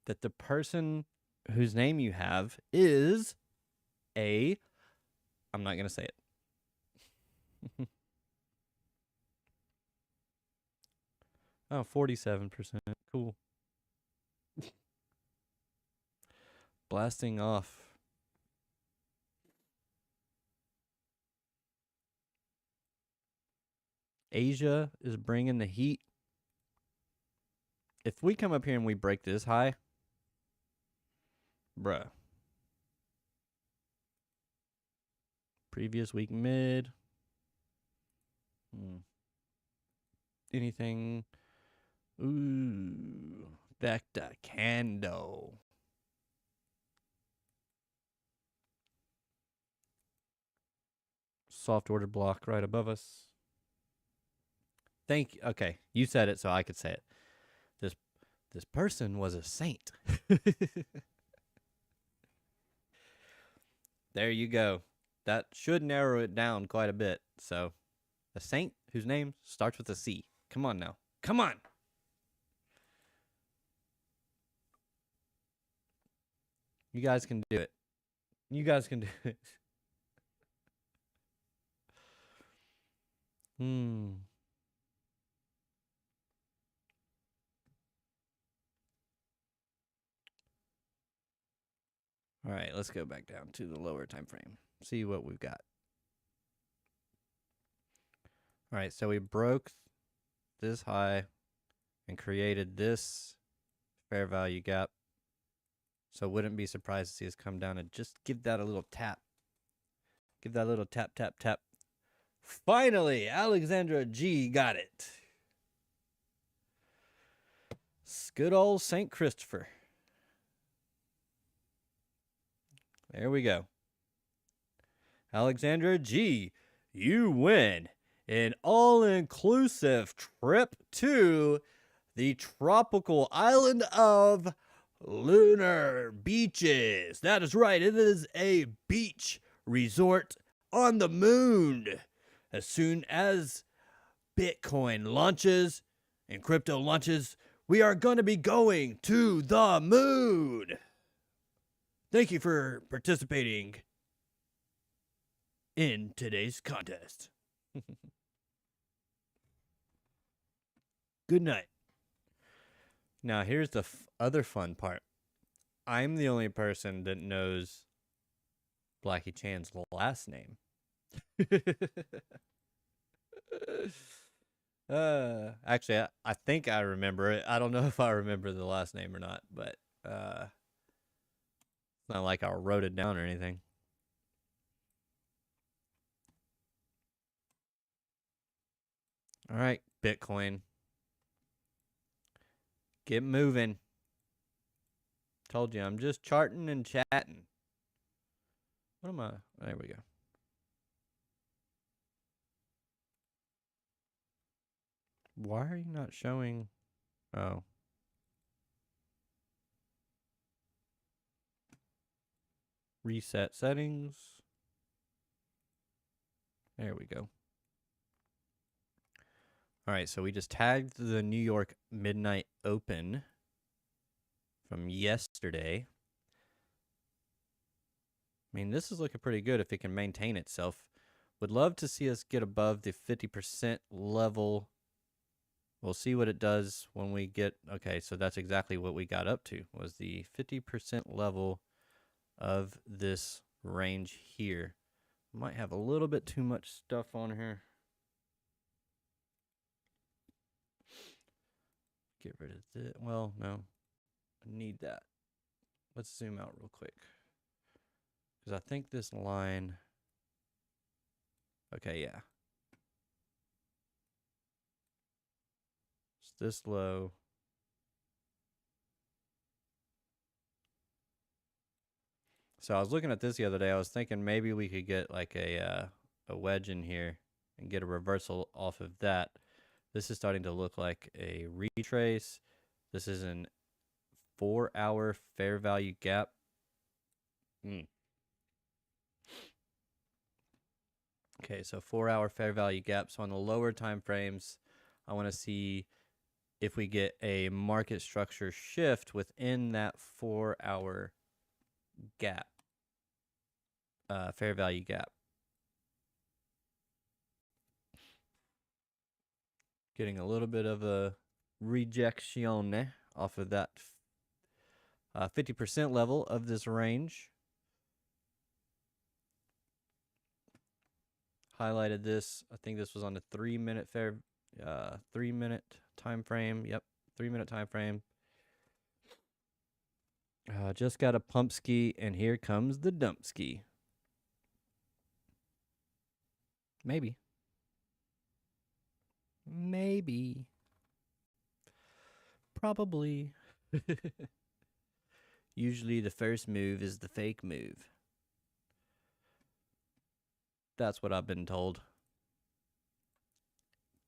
that the person whose name you have is I'm not going to say it. Oh, 47%. Cool. Blasting off. Asia is bringing the heat. If we come up here and we break this high, bruh. Previous week mid. Anything? Ooh, Vecta Cando. Soft order block right above us. Thank you. Okay, you said it, so I could say it. This person was a saint. There you go. That should narrow it down quite a bit. So, a saint whose name starts with a C. Come on now. Come on. You guys can do it. You guys can do it. All right, let's go back down to the lower time frame. See what we've got. All right, so we broke this high and created this fair value gap. So wouldn't be surprised to see us come down and just give that a little tap. Give that a little tap, tap, tap. Finally, Alexandra G got it. Good old St. Christopher. There we go. Alexandra G, you win an all-inclusive trip to the tropical island of Lunar Beaches. That is right. It is a beach resort on the moon. As soon as Bitcoin launches and crypto launches, we are going to be going to the moon. Thank you for participating in today's contest. Good night. Now, here's the other fun part. I'm the only person that knows Blackie Chan's last name. Actually, I think I remember it. I don't know if I remember the last name or not, but it's not like I wrote it down or anything. All right, Bitcoin. Get moving. Told you, I'm just charting and chatting. What am I? There we go. Why are you not showing? Oh. Reset settings. There we go. All right, so we just tagged the New York Midnight Open from yesterday. I mean, this is looking pretty good if it can maintain itself. Would love to see us get above the 50% level. We'll see what it does when we get... Okay, so that's exactly what we got up to, was the 50% level of this range here. Might have a little bit too much stuff on here. Get rid of this. Well, no. I need that. Let's zoom out real quick. Because I think this line... Okay, yeah. It's this low. So I was looking at this the other day. I was thinking maybe we could get like a wedge in here and get a reversal off of that. This is starting to look like a retrace. This is an 4-hour fair value gap. Okay, so 4-hour fair value gap. So on the lower time frames, I want to see if we get a market structure shift within that 4-hour gap, fair value gap. Getting a little bit of a rejection off of that 50% level of this range. Highlighted this. I think this was on the 3-minute 3-minute time frame. Yep, 3-minute time frame. Just got a pump ski, and here comes the dump ski. Maybe. Maybe. Probably. Usually the first move is the fake move. That's what I've been told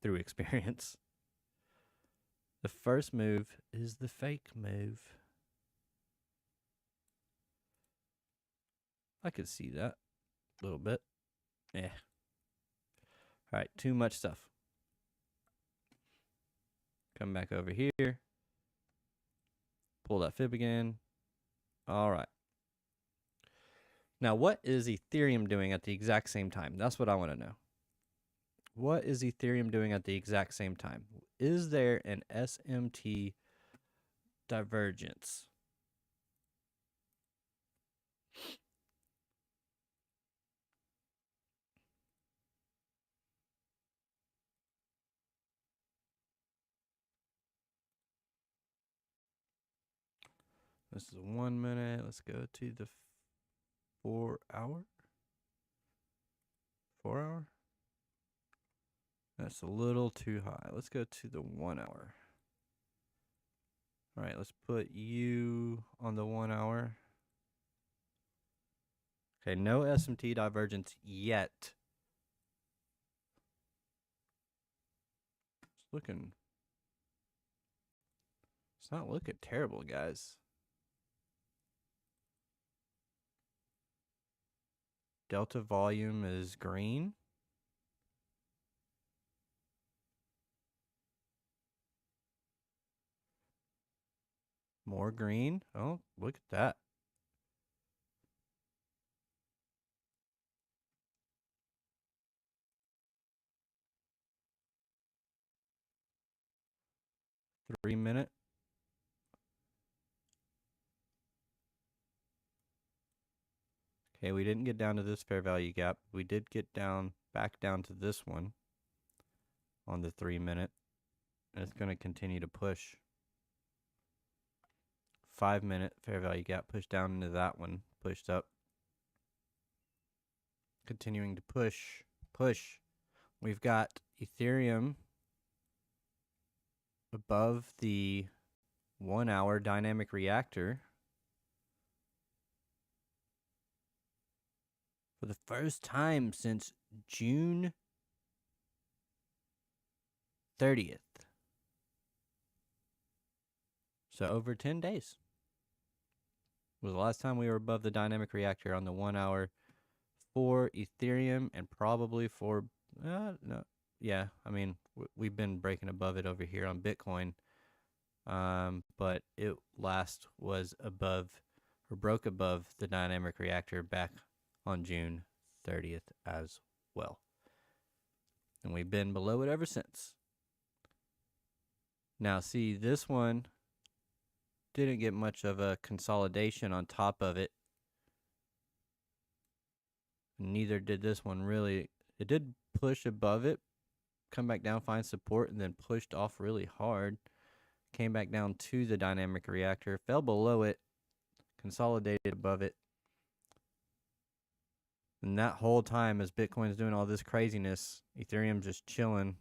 through experience. The first move is the fake move. I could see that a little bit. Yeah. All right, too much stuff. Come back over here. Pull that fib again. All right. Now, what is Ethereum doing at the exact same time? That's what I want to know. What is Ethereum doing at the exact same time? Is there an SMT divergence? This is 1 minute. Let's go to the 4-hour. 4-hour? That's a little too high. Let's go to the 1-hour. All right, let's put you on the 1-hour. Okay, no SMT divergence yet. It's not looking terrible, guys. Delta volume is green. More green. Oh, look at that. Three-minute. Okay, we didn't get down to this fair value gap. We did get back down to this one on the 3-minute. And it's going to continue to push. 5-minute fair value gap, pushed down into that one, pushed up. Continuing to push. We've got Ethereum above the 1-hour dynamic reactor for the first time since June 30th. So over 10 days was the last time we were above the dynamic reactor on the 1 hour for Ethereum, and probably for, no, yeah, I mean, we've been breaking above it over here on Bitcoin. But it last was above, or broke above, the dynamic reactor back on June 30th as well. And we've been below it ever since. Now, see, this one didn't get much of a consolidation on top of it. Neither did this one really. It did push above it, come back down, find support, and then pushed off really hard. Came back down to the dynamic reactor, fell below it, consolidated above it. And that whole time, as Bitcoin's doing all this craziness, Ethereum's just chilling,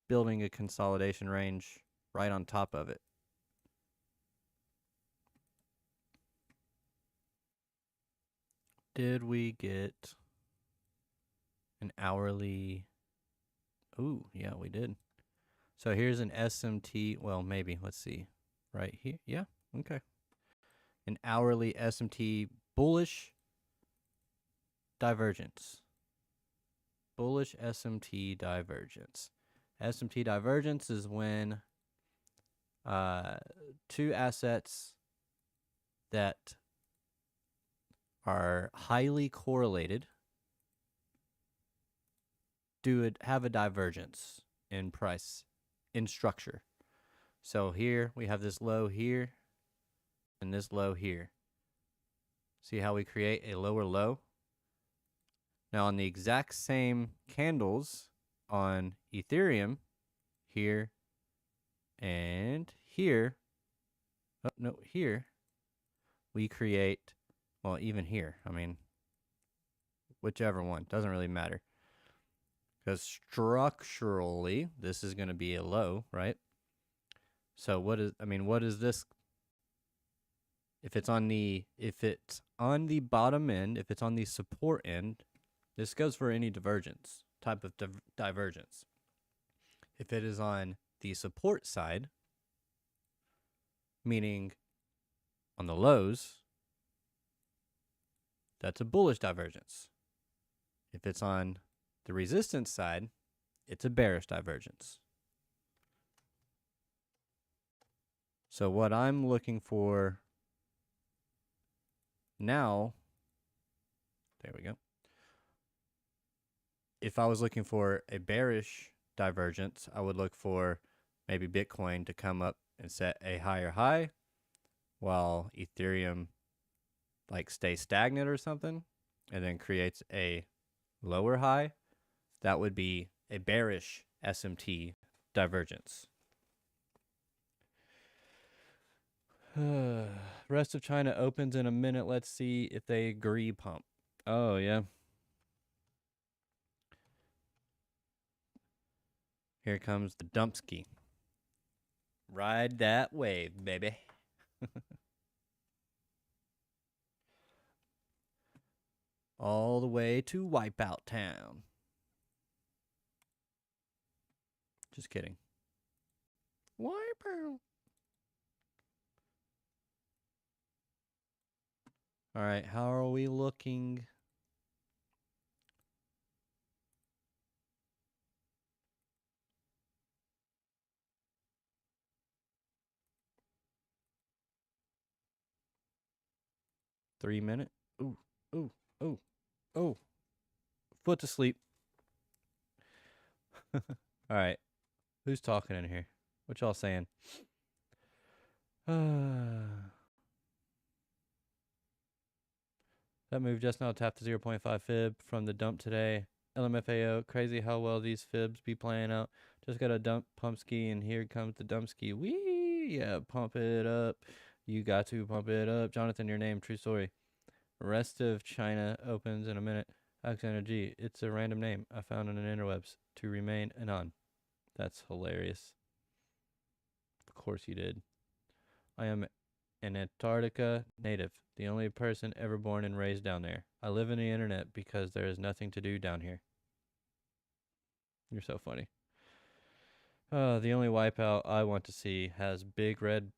building a consolidation range right on top of it. Did we get an hourly? Ooh, yeah, we did. So here's an SMT. Well, maybe. Let's see. Right here. Yeah. Okay. An hourly SMT bullish divergence. Bullish SMT divergence. SMT divergence is when two assets that are highly correlated have a divergence in price, in structure. So here we have this low here and this low here. See how we create a lower low? Now on the exact same candles on Ethereum, here and here, oh no, here, we create, well, even here, I mean, whichever one, doesn't really matter. Because structurally, this is going to be a low, right? So what is this? If it's on the bottom end, if it's on the support end, this goes for any divergence, type of divergence. If it is on the support side, meaning on the lows, that's a bullish divergence. If it's on the resistance side, it's a bearish divergence. So what I'm looking for now, there we go. If I was looking for a bearish divergence, I would look for maybe Bitcoin to come up and set a higher high while Ethereum like stays stagnant or something and then creates a lower high. That would be a bearish SMT divergence. Rest of China opens in a minute. Let's see if they agree pump. Oh, yeah. Here comes the dumpski. Ride that wave, baby. All the way to Wipeout Town. Just kidding. Wipeout. All right, how are we looking? Three minute. Ooh, ooh, ooh, ooh. Foot to sleep. All right. Who's talking in here? What y'all saying? That move just now tapped the 0.5 fib from the dump today. LMFAO, crazy how well these fibs be playing out. Just got a dump pump ski, and here comes the dump ski. Wee! Yeah, pump it up. You got to pump it up. Jonathan, your name, true story. Rest of China opens in a minute. Alexander G. It's a random name I found on the interwebs. To remain anon. That's hilarious. Of course you did. I am an Antarctica native, the only person ever born and raised down there. I live in the internet because there is nothing to do down here. You're so funny. The only wipeout I want to see has big red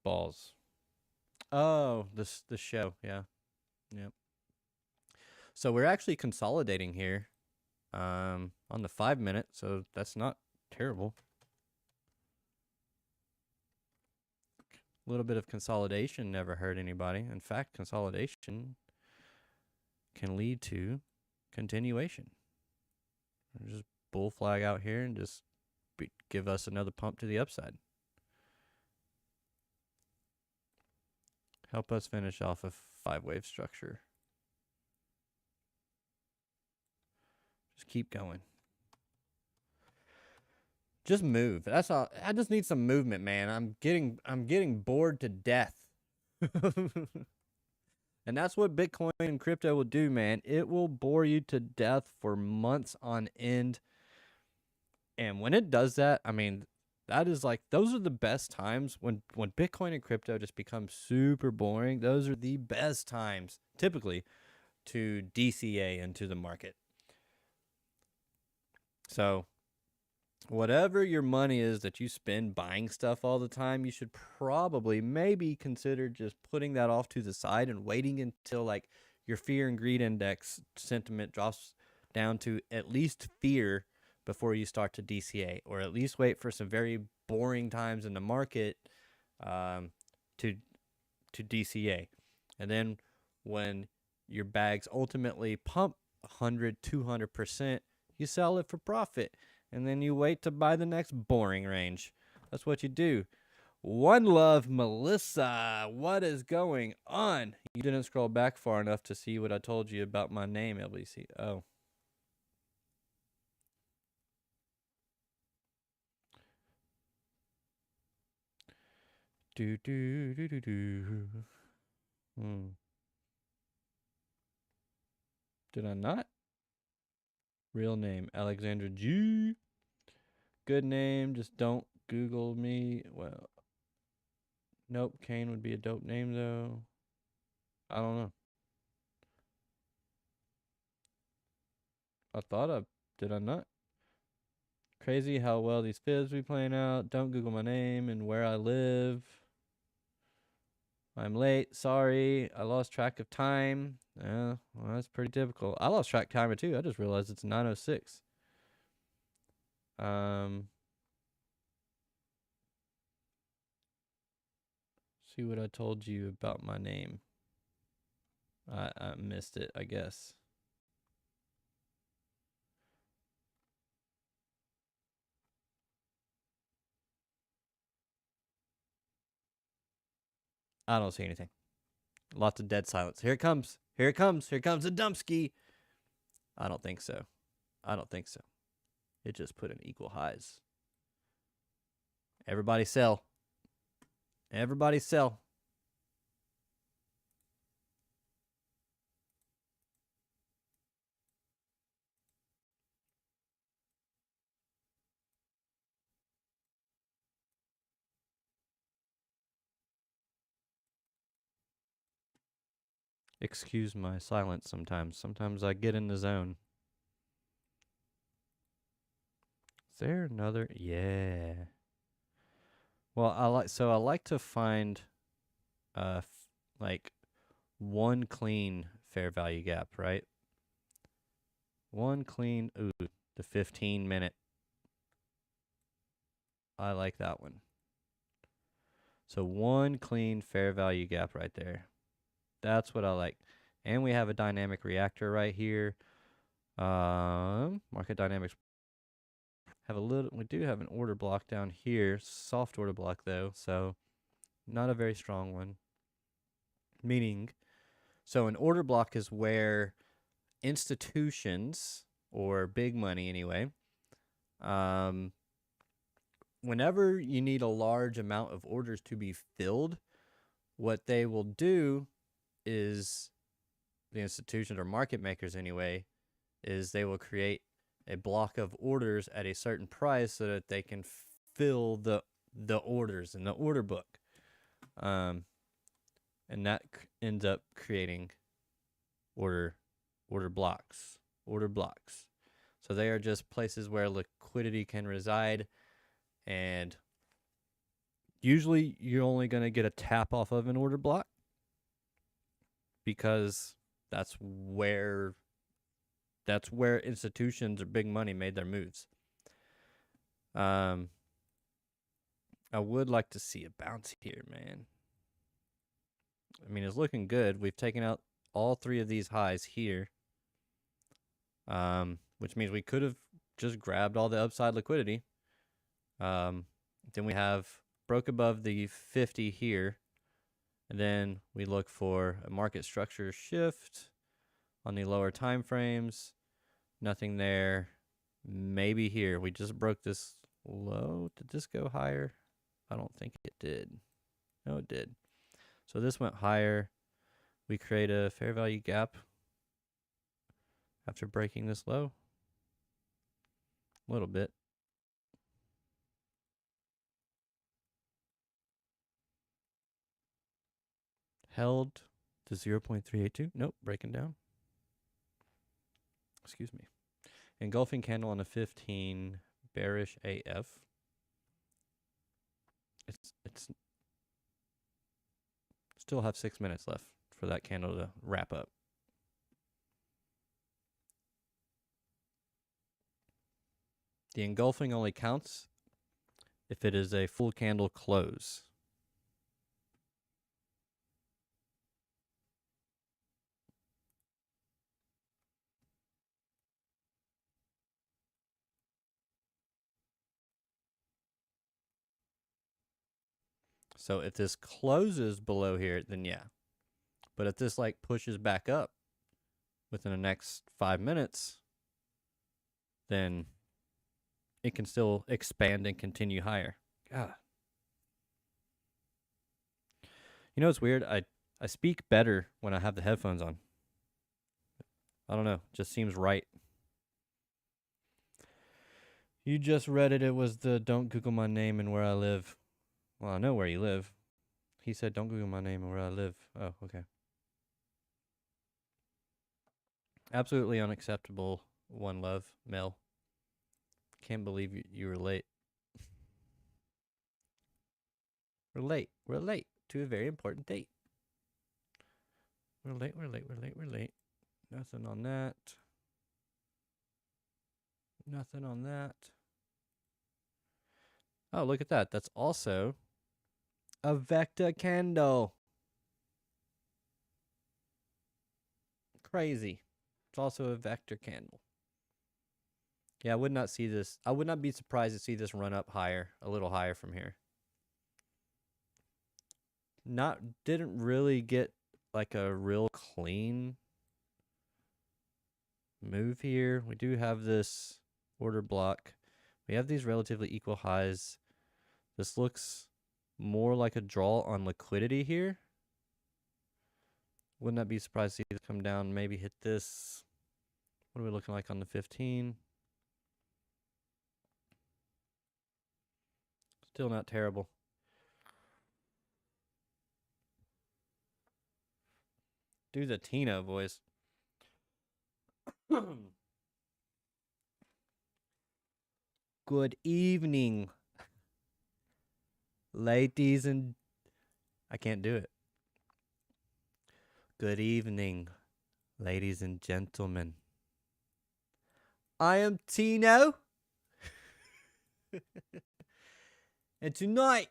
balls. Oh, the show, yeah. Yep. So we're actually consolidating here on the 5 minute, so that's not terrible. A little bit of consolidation never hurt anybody. In fact, consolidation can lead to continuation. Just bull flag out here and just give us another pump to the upside. Help us finish off a 5-wave structure. Just keep going. Just move. That's all. I just need some movement, man. I'm getting bored to death. And that's what Bitcoin and crypto will do, man. It will bore you to death for months on end. And when it does that, I mean, that is like, those are the best times when Bitcoin and crypto just become super boring. Those are the best times, typically, to DCA into the market. So whatever your money is that you spend buying stuff all the time, you should probably maybe consider just putting that off to the side and waiting until like your fear and greed index sentiment drops down to at least fear before you start to DCA, or at least wait for some very boring times in the market to DCA. And then when your bags ultimately pump 100, 200%, you sell it for profit. And then you wait to buy the next boring range. That's what you do. One love, Melissa. What is going on? You didn't scroll back far enough to see what I told you about my name, LBC. Oh. Do do do do do. Did I not? Real name, Alexandra G. Good name, just don't Google me. Well, nope, Kane would be a dope name, though. I don't know. Did I not? Crazy how well these fibs be playing out. Don't Google my name and where I live. I'm late, sorry. I lost track of time. Well, that's pretty typical. I lost track of time too. I just realized it's 9:06. See what I told you about my name. I missed it, I guess. I don't see anything. Lots of dead silence. Here it comes. Here it comes. Here comes the dumpski. I don't think so. I don't think so. It just put in equal highs. Everybody sell. Everybody sell. Excuse my silence sometimes. Sometimes I get in the zone. Is there another? Yeah. Well, I like to find like one clean fair value gap, right? One clean, the 15-minute. I like that one. So one clean fair value gap right there. That's what I like. And we have a dynamic reactor right here. Market dynamics. We do have an order block down here. Soft order block though, so not a very strong one. Meaning, so an order block is where institutions, or big money anyway, whenever you need a large amount of orders to be filled, what they will do is, the institutions or market makers anyway, is they will create a block of orders at a certain price so that they can fill the orders in the order book. And that ends up creating order blocks. So they are just places where liquidity can reside And usually you're only going to get a tap off of an order block because that's where institutions or big money made their moves. I would like to see a bounce here, man. I mean, it's looking good. We've taken out all three of these highs here, which means we could have just grabbed all the upside liquidity. Then we have broke above the 50 here, and then we look for a market structure shift on the lower time frames. Nothing there. Maybe here. We just broke this low. Did this go higher? I don't think it did. No, it did. So this went higher. We create a fair value gap after breaking this low. A little bit. Held to 0.382. Nope, breaking down. Excuse me. Engulfing candle on a 15, bearish AF. It's still have 6 minutes left for that candle to wrap up. The engulfing only counts if it is a full candle close. So if this closes below here, then yeah. But if this like pushes back up within the next 5 minutes, then it can still expand and continue higher. God. You know, it's weird. I speak better when I have the headphones on. I don't know. Just seems right. You just read it. It was the don't Google my name and where I live. Well, I know where you live. He said don't Google my name and where I live. Oh, okay. Absolutely unacceptable. One love, Mel. Can't believe you were late. We're late. We're late to a very important date. We're late. Nothing on that. Nothing on that. Oh, look at that. That's also a vector candle. Crazy. It's also a vector candle. Yeah, I would not see this. I would not be surprised to see this run up higher, a little higher from here. Didn't really get like a real clean move here. We do have this order block. We have these relatively equal highs. This looks more like a draw on liquidity here. Wouldn't that be surprised to see this come down, maybe hit this. What are we looking like on the 15? Still not terrible. Do the Tino voice. Good evening, ladies and... I can't do it. Good evening, ladies and gentlemen. I am Tino. And tonight,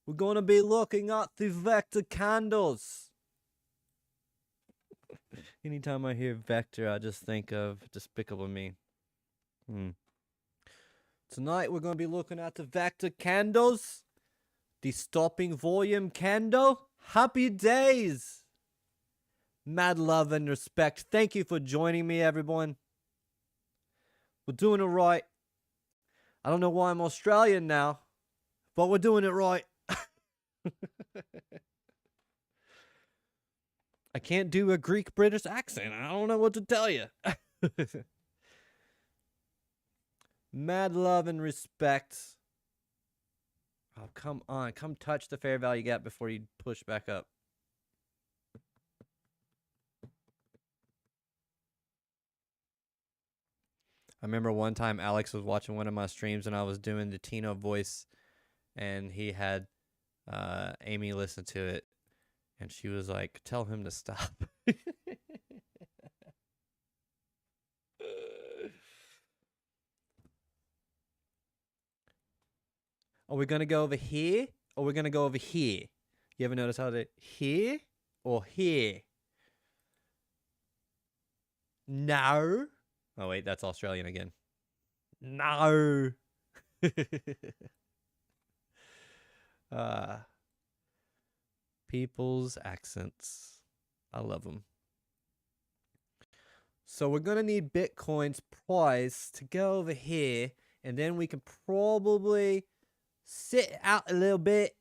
we're going to be looking at the vector candles. Anytime I hear vector, I just think of Despicable Me. Tonight, we're going to be looking at the vector candles. The stopping volume candle. Happy days. Mad love and respect. Thank you for joining me, everyone. We're doing it right. I don't know why I'm Australian now, but we're doing it right. I can't do a Greek British accent. I don't know what to tell you. Mad love and respect. Oh, come on. Come touch the fair value gap before you push back up. I remember one time Alex was watching one of my streams and I was doing the Tino voice and he had Amy listen to it, and she was like, "Tell him to stop." Are we gonna go over here, or we're gonna go over here? You ever notice how they here or here? No. Oh wait, that's Australian again. No. uh People's accents. I love them. So we're gonna need Bitcoin's price to go over here, and then we can probably sit out a little bit,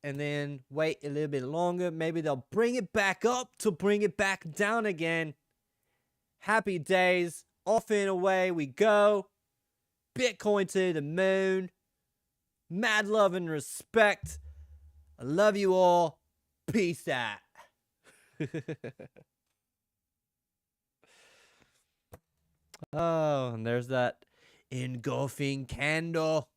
and then wait a little bit longer. Maybe they'll bring it back up to bring it back down again. Happy days. Off and away we go. Bitcoin to the moon. Mad love and respect. I love you all. Peace out. Oh, and there's that engulfing candle.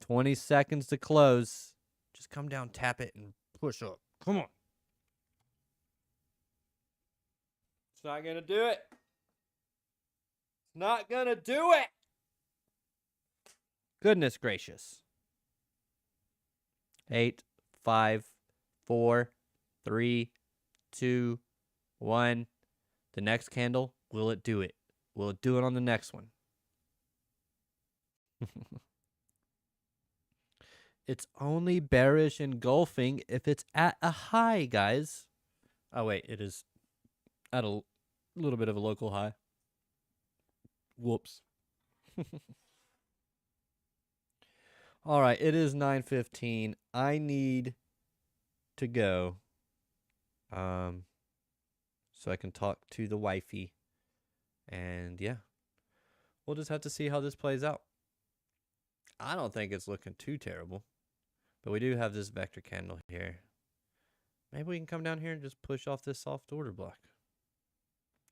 20 seconds to close. Just come down, tap it, and push up. Come on. It's not going to do it. It's not going to do it. Goodness gracious. 8, 5, 4, 3, 2, 1. The next candle, will it do it? Will it do it on the next one? It's only bearish engulfing if it's at a high, guys. Oh, wait, it is at a little bit of a local high. Whoops. All right, it is 9:15. I need to go so I can talk to the wifey. And yeah, we'll just have to see how this plays out. I don't think it's looking too terrible. But we do have this vector candle here. Maybe we can come down here and just push off this soft order block.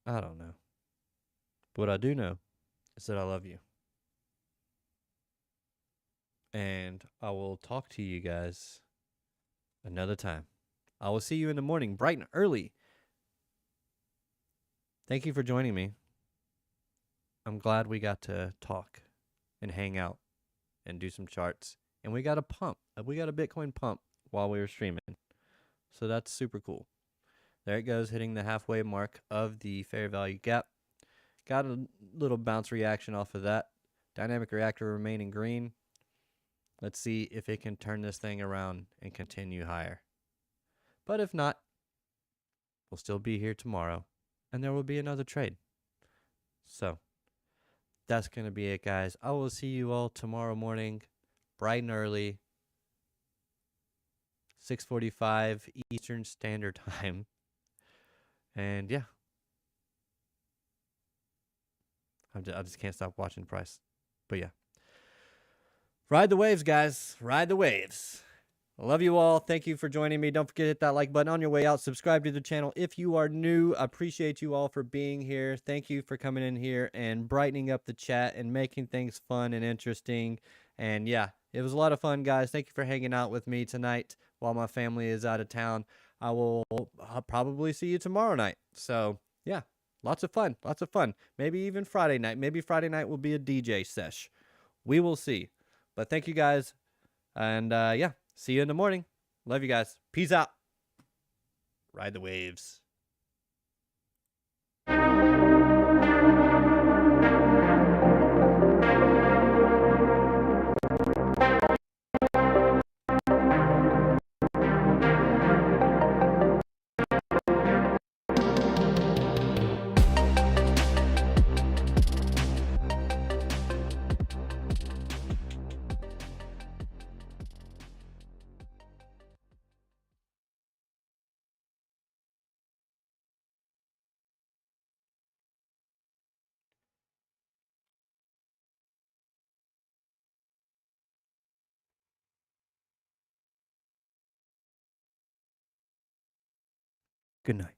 I don't know. But what I do know is that I love you. And I will talk to you guys another time. I will see you in the morning, bright and early. Thank you for joining me. I'm glad we got to talk and hang out and do some charts. And we got a pump. We got a Bitcoin pump while we were streaming. So that's super cool. There it goes, hitting the halfway mark of the fair value gap. Got a little bounce reaction off of that. Dynamic reactor remaining green. Let's see if it can turn this thing around and continue higher. But if not, we'll still be here tomorrow. And there will be another trade. So that's going to be it, guys. I will see you all tomorrow morning, bright and early, 6:45 Eastern Standard Time. And yeah, I just can't stop watching the price. But yeah, ride the waves, guys. Ride the waves. I love you all. Thank you for joining me. Don't forget to hit that like button on your way out. Subscribe to the channel if you are new. I appreciate you all for being here. Thank you for coming in here and brightening up the chat and making things fun and interesting. And yeah, it was a lot of fun, guys. Thank you for hanging out with me tonight while my family is out of town. I'll probably see you tomorrow night. So yeah, lots of fun. Lots of fun. Maybe even Friday night. Maybe Friday night will be a DJ sesh. We will see. But thank you, guys. And yeah. See you in the morning. Love you guys. Peace out. Ride the waves. Good night.